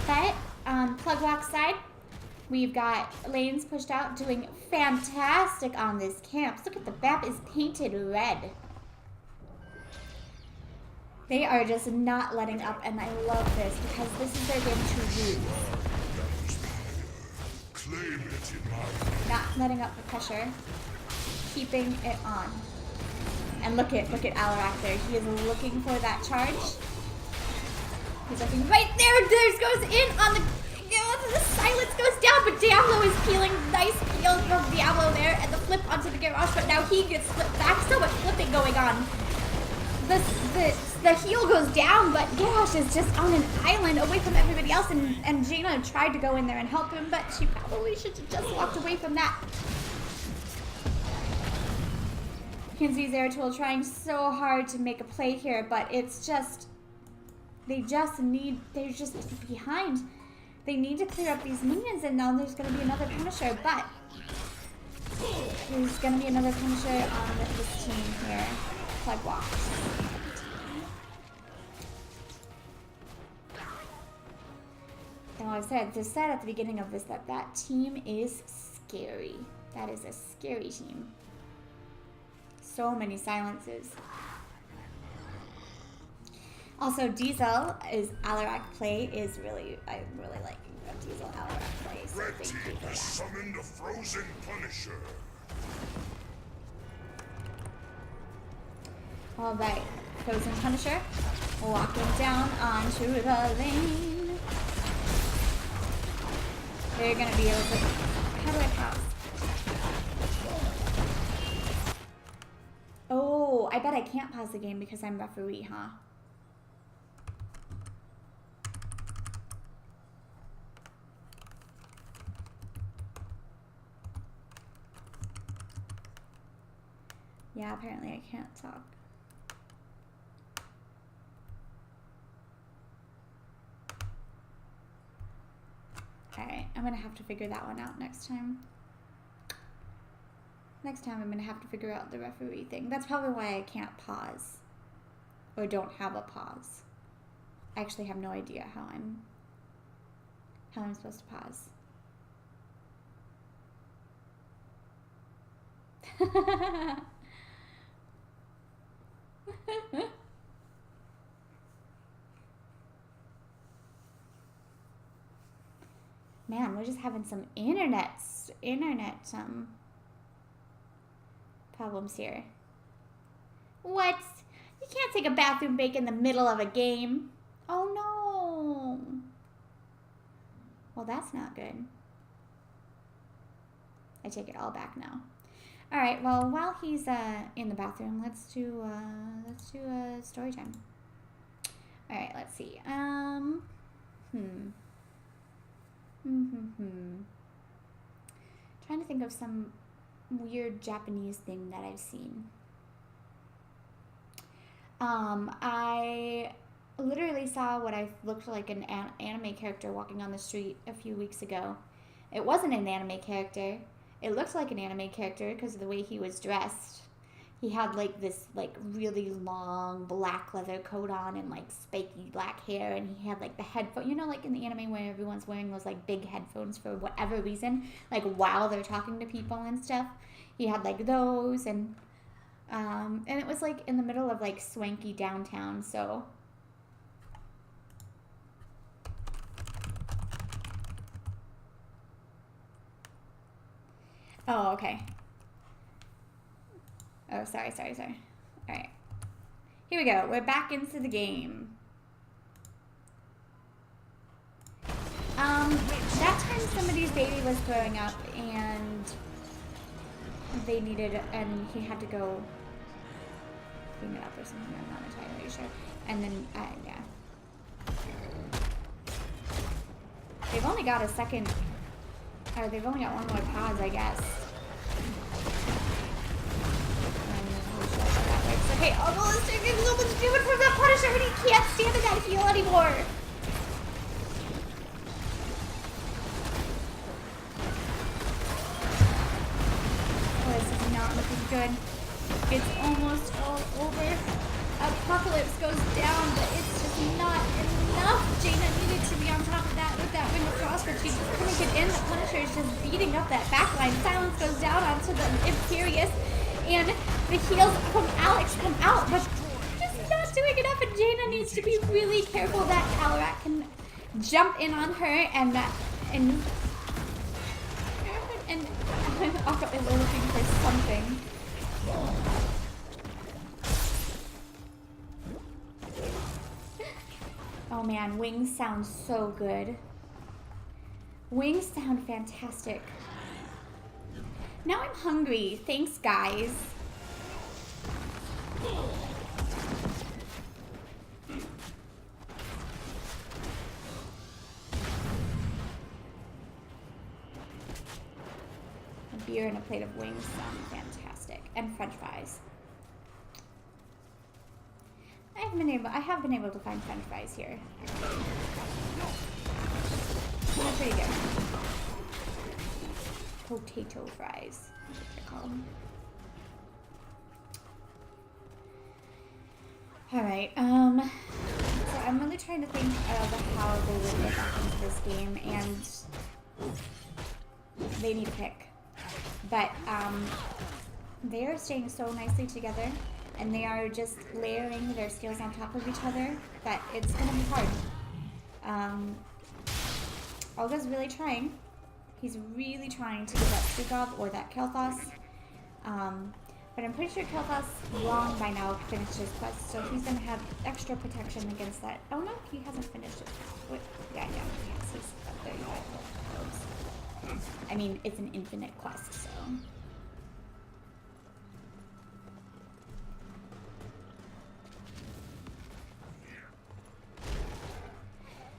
But, Plug Walk side, we've got lanes pushed out, doing fantastic on this camp. Look at the map is painted red. They are just not letting up, and I love this because this is their game to lose. Not letting up the pressure, keeping it on. And look at Alarak there. He is looking for that charge. He's looking right there. There goes in on the. The silence goes down, but Diablo is peeling. Nice peel from Diablo there, and the flip onto the garage. But now he gets flipped back. So much flipping going on. The heal goes down, but Garrosh is just on an island away from everybody else, and Jaina tried to go in there and help him, but she probably should have just walked away from that. You can see Zeratul trying so hard to make a play here, but it's just, they're just behind. They need to clear up these minions, and now there's going to be another Punisher, but there's going to be another Punisher on this team here. Plug Walk. And like I said at the beginning of this that team is scary. That is a scary team. So many silences. Also, Diesel is Alarak play is really, I'm really liking the Diesel Alarak play. So Red thank you team for has that. summoned a frozen Punisher. All right, Frozen Punisher walking down onto the lane. They're gonna be able to. How do I pass? Oh, I bet I can't pause the game because I'm referee, huh? Yeah, apparently I can't talk. Alright, I'm gonna have to figure that one out next time. Next time I'm gonna have to figure out the referee thing. That's probably why I can't pause. Or don't have a pause. I actually have no idea how I'm supposed to pause. Man, we're just having some internet problems here. What? You can't take a bathroom break in the middle of a game. Oh no. Well, that's not good. I take it all back now. All right. Well, while he's in the bathroom, let's do story time. All right. Let's see. Trying to think of some weird Japanese thing that I've seen. I literally saw what I looked like an anime character walking on the street a few weeks ago. It wasn't an anime character. It looked like an anime character because of the way he was dressed. He had like this like really long black leather coat on and like spiky black hair, and he had like the headphone, you know, like in the anime where everyone's wearing those like big headphones for whatever reason, like while they're talking to people and stuff. He had like those, and it was like in the middle of like swanky downtown, so. Oh, okay. Oh, sorry. All right. Here we go. We're back into the game. That time somebody's baby was growing up and they needed, and he had to go clean it up or something. I'm not entirely sure. And then, yeah. They've only got a second, or they've only got one more pause, I guess. Okay, oh no, let's take a little bit to do it from that Punisher, but he can't stand in that heal anymore. Oh, this is not looking good. It's almost all over. Apocalypse goes down, but it's just not enough. Jaina needed to be on top of that with that ring of frost, but she just couldn't get in. The Punisher is just beating up that backline. Silence goes down onto the Imperious. And the heals from Alex come out, but just not doing enough, and Jaina needs to be really careful that Alarak can jump in on her and Aka is looking for something. Oh man, wings sound so good. Wings sound fantastic. Now I'm hungry. Thanks, guys. A beer and a plate of wings sound fantastic. And French fries. I have been able to find French fries here. They're pretty good. Potato fries, that's what they're called. Alright, so I'm really trying to think of how they would get back into this game, and they need a pick. But they are staying so nicely together, and they are just layering their skills on top of each other that it's going to be hard. Olga's really trying. He's really trying to get that Stukov or that Kel'Thas. But I'm pretty sure Kel'Thas long by now finished his quest, so he's going to have extra protection against that. Oh no, he hasn't finished it. Wait, yeah, he has. He's got 35 probes. I mean, it's an infinite quest, so.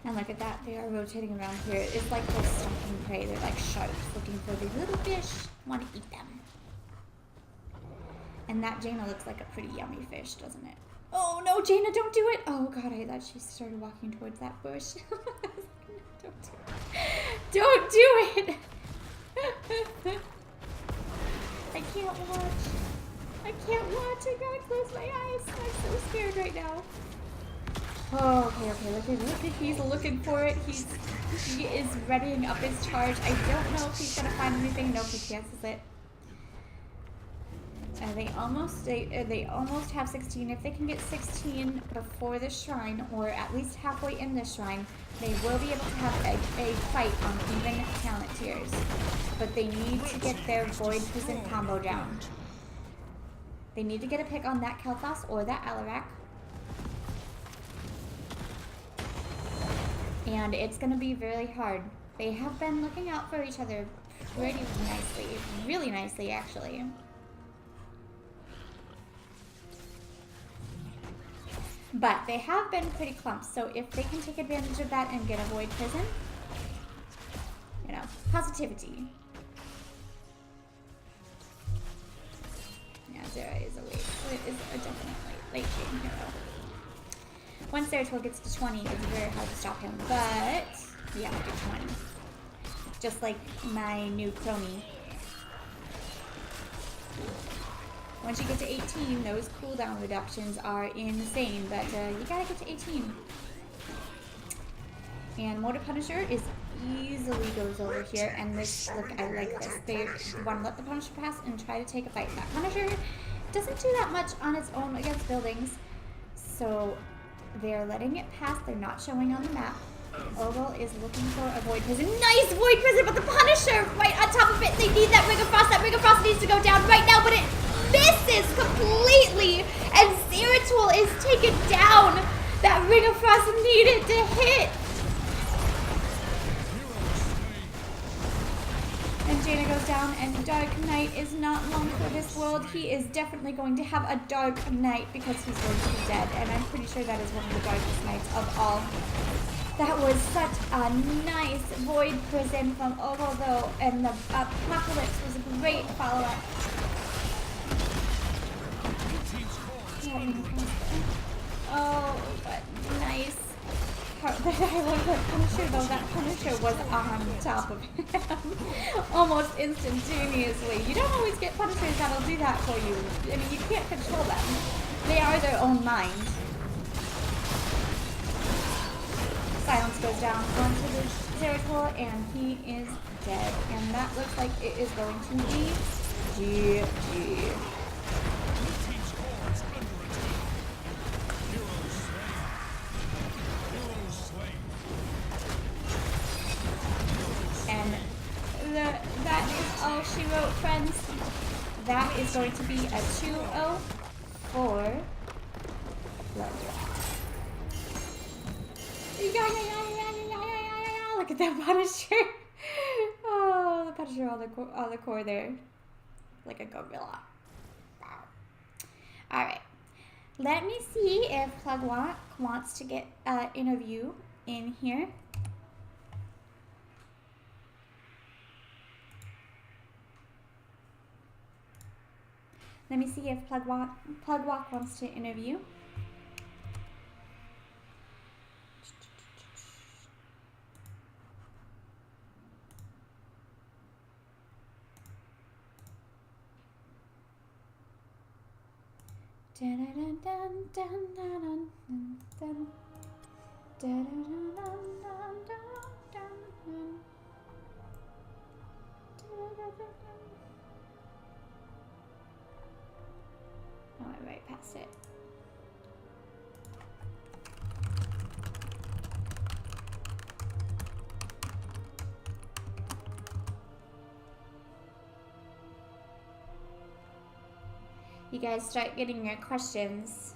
And look at that, they are rotating around here. It's like they're stalking prey. They're like sharks looking for the little fish, want to eat them. And that Jaina looks like a pretty yummy fish, doesn't it? Oh no, Jaina, don't do it! Oh god, I thought she started walking towards that bush. Don't do it. Don't do it! I can't watch. I can't watch. I gotta close my eyes. I'm so scared right now. Oh, okay, look at he's looking for it. He is readying up his charge. I don't know if he's gonna find anything. Nope, he chances it. They almost have 16. If they can get 16 before the shrine, or at least halfway in the shrine, they will be able to have a fight on even talent tiers. But they need to get their Void Prison combo down. They need to get a pick on that Kel'Thas or that Alarak. And it's going to be really hard. They have been looking out for each other pretty nicely. Really nicely, actually. But they have been pretty clumps, so if they can take advantage of that and get a Void Prison, you know, positivity. Yeah, Zera is a definitely late game hero. Once Zeratul gets to 20, it's very hard to stop him, but we have to get 20. Just like my new crony. Once you get to 18, those cooldown reductions are insane, but you gotta get to 18. And Mortar Punisher is easily goes over here, and this, look, I like this. They want to let the Punisher pass and try to take a fight. That Punisher doesn't do that much on its own against buildings, so they're letting it pass. They're not showing on the map. Oval is looking for a Void Prison. Nice Void Prison, but the Punisher right on top of it. They need that Ring of Frost. That Ring of Frost needs to go down right now, but it misses completely, and Zeratul is taken down. That Ring of Frost needed to hit. And Jaina goes down, and Dark Knight is not long for this world. He is definitely going to have a Dark Knight because he's going to be dead, and I'm pretty sure that is one of the darkest nights of all. That was such a nice Void Prison from Oval, though, and the Apocalypse was a great follow-up. Oh, but nice. I love that Punisher, though. That Punisher was on top of him almost instantaneously. You don't always get Punishers that'll do that for you. I mean, you can't control them. They are their own mind. Silence goes down onto the Zeratul, and he is dead. And that looks like it is going to be GG. And that is all she wrote, friends. That is going to be a 2-0 for Bloodrock. Look at that Punisher. Oh, the Punisher on the core there. Like a gorilla. Wow. Alright. Let me see if Plugwalk wants to get an interview in here. Let me see if Plugwalk wants to interview. Oh, I right past it. You guys start getting your questions.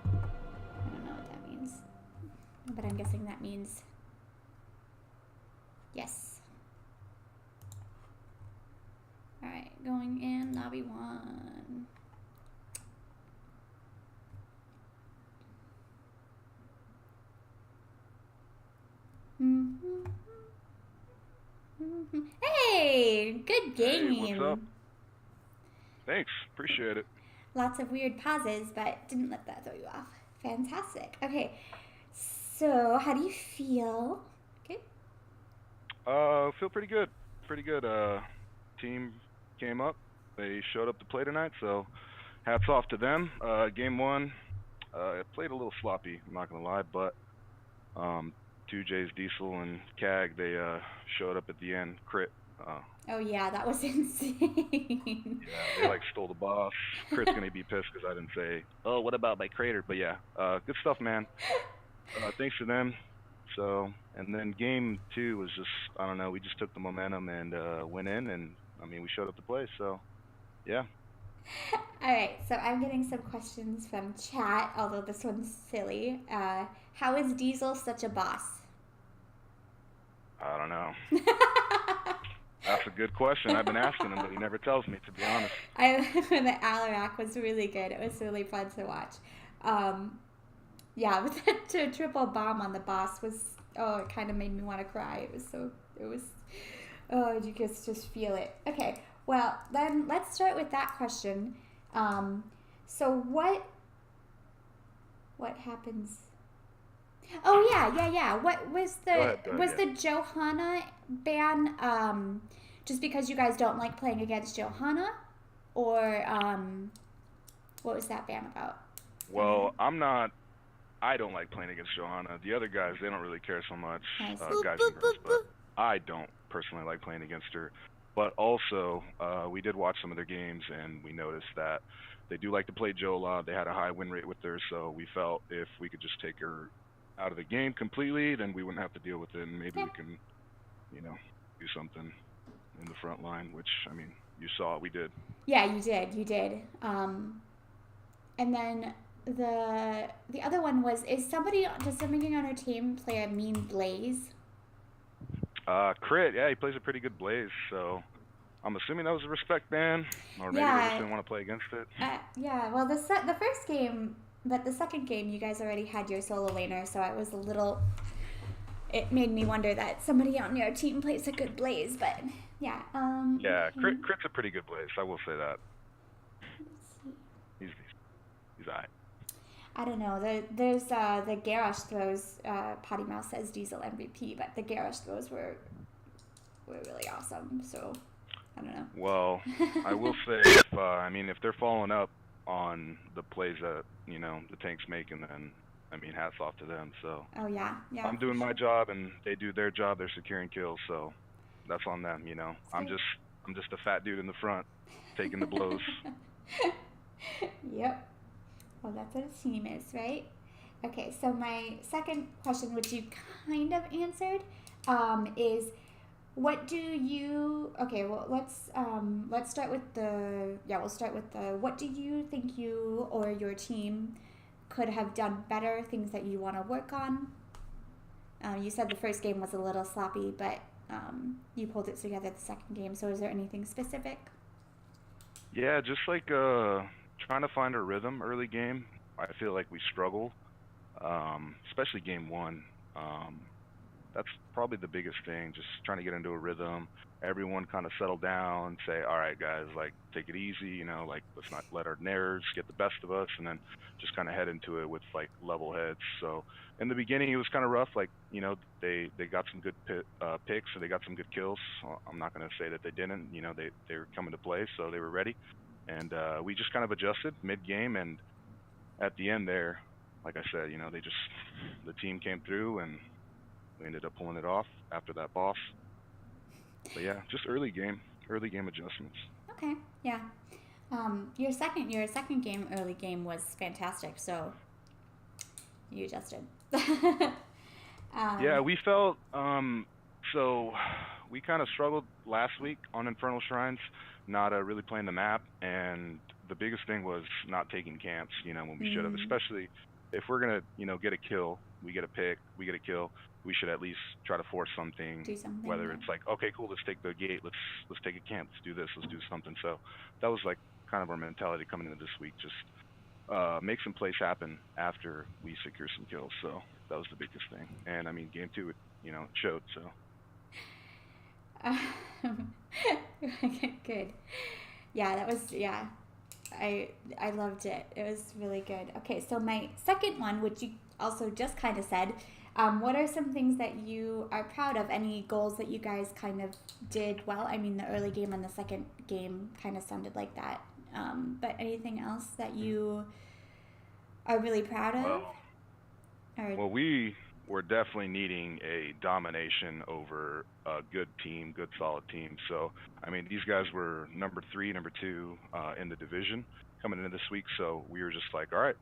I don't know what that means, but I'm guessing that means yes. Alright, going in lobby 1. Hey, good game. Hey, what's up? Thanks, appreciate it. Lots of weird pauses, but didn't let that throw you off. Fantastic. Okay, so how do you feel? Okay. Feel pretty good. Pretty good. Team came up. They showed up to play tonight, so hats off to them. Game 1, it played a little sloppy, I'm not gonna lie, but 2J's Diesel and Cag, they showed up at the end, crit. Oh yeah, that was insane. Yeah, they like stole the boss. Crit's gonna be pissed because I didn't say, oh, what about my crater? But yeah, good stuff, man. Thanks to them So, and then game 2 was just, I don't know, we just took the momentum and went in, and I mean, we showed up to play. So, yeah. All right, so I'm getting some questions from chat, although this one's silly. How is Diesel such a boss? I don't know. That's a good question. I've been asking him, but he never tells me, to be honest. The Alarak was really good. It was really fun to watch. Yeah, but the triple bomb on the boss was, it kind of made me want to cry. You could just feel it. Okay, well, then let's start with that question. So what happens? Oh, yeah. What was the Johanna ban, just because you guys don't like playing against Johanna? Or, what was that ban about? Well, I don't like playing against Johanna. The other guys, they don't really care so much, Nice. guys and girls, but I don't personally like playing against her. But also, we did watch some of their games, and we noticed that they do like to play Jola. They had a high win rate with her, so we felt if we could just take her out of the game completely, then we wouldn't have to deal with it, and maybe we can, do something in the front line, which, I mean, you saw we did. Yeah, you did. And then the other one was, does somebody on our team play a mean Blaze? Crit, yeah, he plays a pretty good Blaze, so I'm assuming that was a respect ban, or maybe they just didn't want to play against it. Yeah, well, the first game, but the second game, you guys already had your solo laner, so I was it made me wonder that somebody on your team plays a good Blaze, but yeah. Yeah, Crit's a pretty good Blaze, I will say that. He's alright. I don't know. There's the Garrosh throws. Potty Mouse says Diesel MVP, but the Garrosh throws were really awesome. So I don't know. Well, I will say, if they're following up on the plays that the tank's making, then hats off to them. So. Oh yeah. I'm doing my job, and they do their job. They're securing kills, so that's on them. I'm just a fat dude in the front, taking the blows. Yep. Well, that's what a team is, right? Okay, so my second question, which you kind of answered, is what do you... Okay, well, let's start with what do you think you or your team could have done better, things that you want to work on? You said the first game was a little sloppy, but you pulled it together the second game, so is there anything specific? Yeah, just like trying to find a rhythm early game. I feel like we struggle, especially game 1. That's probably the biggest thing, just trying to get into a rhythm. Everyone kind of settle down, say, all right, guys, like, take it easy, let's not let our nerves get the best of us, and then just kind of head into it with, like, level heads. So in the beginning, it was kind of rough. Like, they got some good picks, so they got some good kills. I'm not going to say that they didn't. They were coming to play, so they were ready. And we just kind of adjusted mid-game, and at the end there, like I said, the team came through, and we ended up pulling it off after that boss. But yeah, just early game adjustments. Okay, yeah. Your second game, early game, was fantastic, so you adjusted. Yeah, we felt, so we kind of struggled last week on Infernal Shrines, not really playing the map, and the biggest thing was not taking camps, when we should have, especially if we're going to, get a kill, we get a pick, we get a kill, we should at least try to force something, whether it's like, okay, cool, let's take the gate, let's take a camp, let's do this, let's do something. So that was like kind of our mentality coming into this week, just make some plays happen after we secure some kills. So that was the biggest thing. And game 2, it showed. So good. Yeah, that was, yeah. I loved it. It was really good. Okay, so my second one, which you also just kind of said, what are some things that you are proud of? Any goals that you guys kind of did well? The early game and the second game kind of sounded like that. But anything else that you are really proud of? Well, we were definitely needing a domination over a good team, good solid team. So, these guys were number 3, number 2 in the division coming into this week. So we were just like, all right,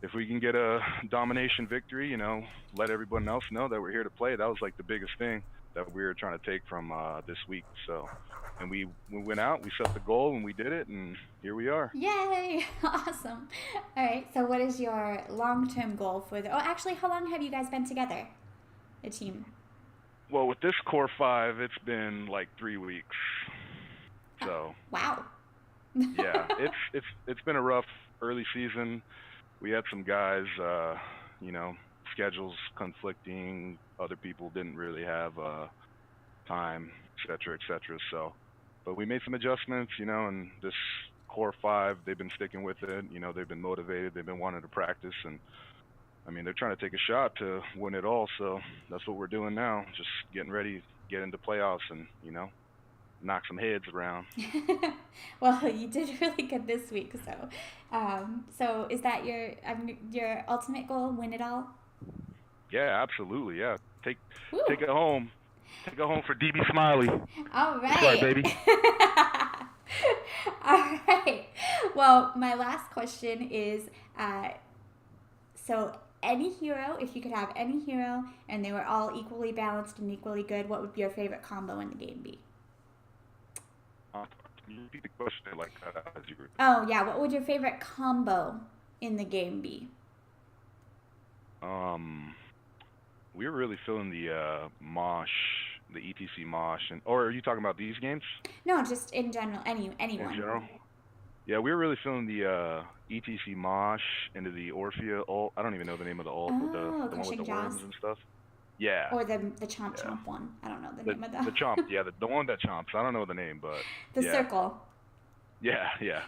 if we can get a domination victory, let everyone else know that we're here to play. That was like the biggest thing that we were trying to take from this week. So, and we went out, we set the goal, and we did it, and here we are. Yay! Awesome. All right. So, what is your long-term goal for the? Oh, actually, how long have you guys been together, a team? Well, with this core 5, it's been like 3 weeks. So. Wow. Yeah, it's been a rough early season. We had some guys, schedules conflicting. Other people didn't really have time, et cetera. So, but we made some adjustments, and this core 5, they've been sticking with it. They've been motivated. They've been wanting to practice, and I mean, they're trying to take a shot to win it all. So that's what we're doing now. Just getting ready, get into playoffs, and knock some heads around. Well, you did really good this week, so is that your ultimate goal? Win it all? Yeah, absolutely. Yeah, take it home. Take it home for DB Smiley. All right. That's right, baby. All right. Well, my last question is, so any hero, if you could have any hero and they were all equally balanced and equally good, what would your favorite combo in the game be? Can you repeat the question like as you were? Oh, yeah. What would your favorite combo in the game be? We were really feeling the Mosh, the ETC Mosh, or are you talking about these games? No, just in general, anyone. In general? Yeah, we were really feeling the ETC Mosh into the Orphea ult. I don't even know the name of the ult, but the one with the worms and stuff. Yeah. Or the chomp one. I don't know the name of that. The chomp, yeah, the one that chomps. I don't know the name, but the circle. Yeah. Yeah.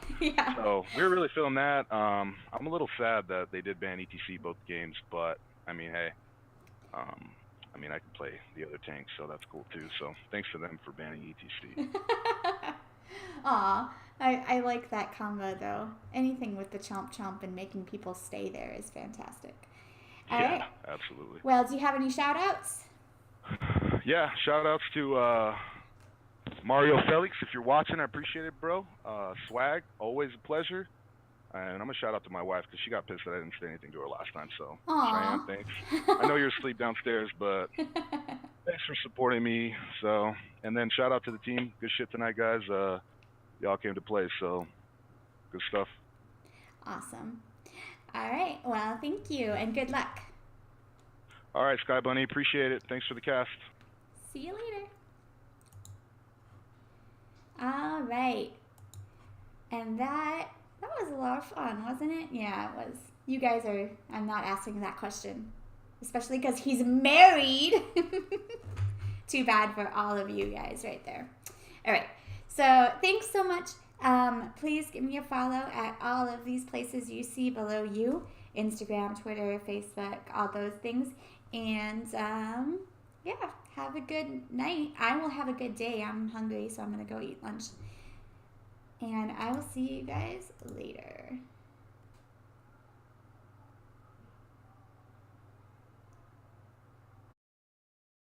So we were really feeling that. I'm a little sad that they did ban ETC both games, but I mean, hey, I can play the other tanks, so that's cool too. So thanks to them for banning ETC. Aw, I like that combo though. Anything with the chomp and making people stay there is fantastic. All right. Absolutely. Well, do you have any shout outs? Yeah, shout outs to Mario Felix. If you're watching, I appreciate it, bro. Swag, always a pleasure. And I'm going to shout out to my wife because she got pissed that I didn't say anything to her last time. So, Cheyenne, thanks. I know you're asleep downstairs, but thanks for supporting me. So, and then shout out to the team. Good shit tonight, guys. Y'all came to play, so good stuff. Awesome. All right. Well, thank you and good luck. All right, Sky Bunny. Appreciate it. Thanks for the cast. See you later. All right. And that was a lot of fun, wasn't it? Yeah, it was. You guys are, I'm not asking that question, especially because he's married. Too bad for all of you guys right there. All right. So thanks so much. Please give me a follow at all of these places you see below you. Instagram, Twitter, Facebook, all those things. And yeah, have a good night. I will have a good day. I'm hungry, so I'm going to go eat lunch. And I will see you guys later.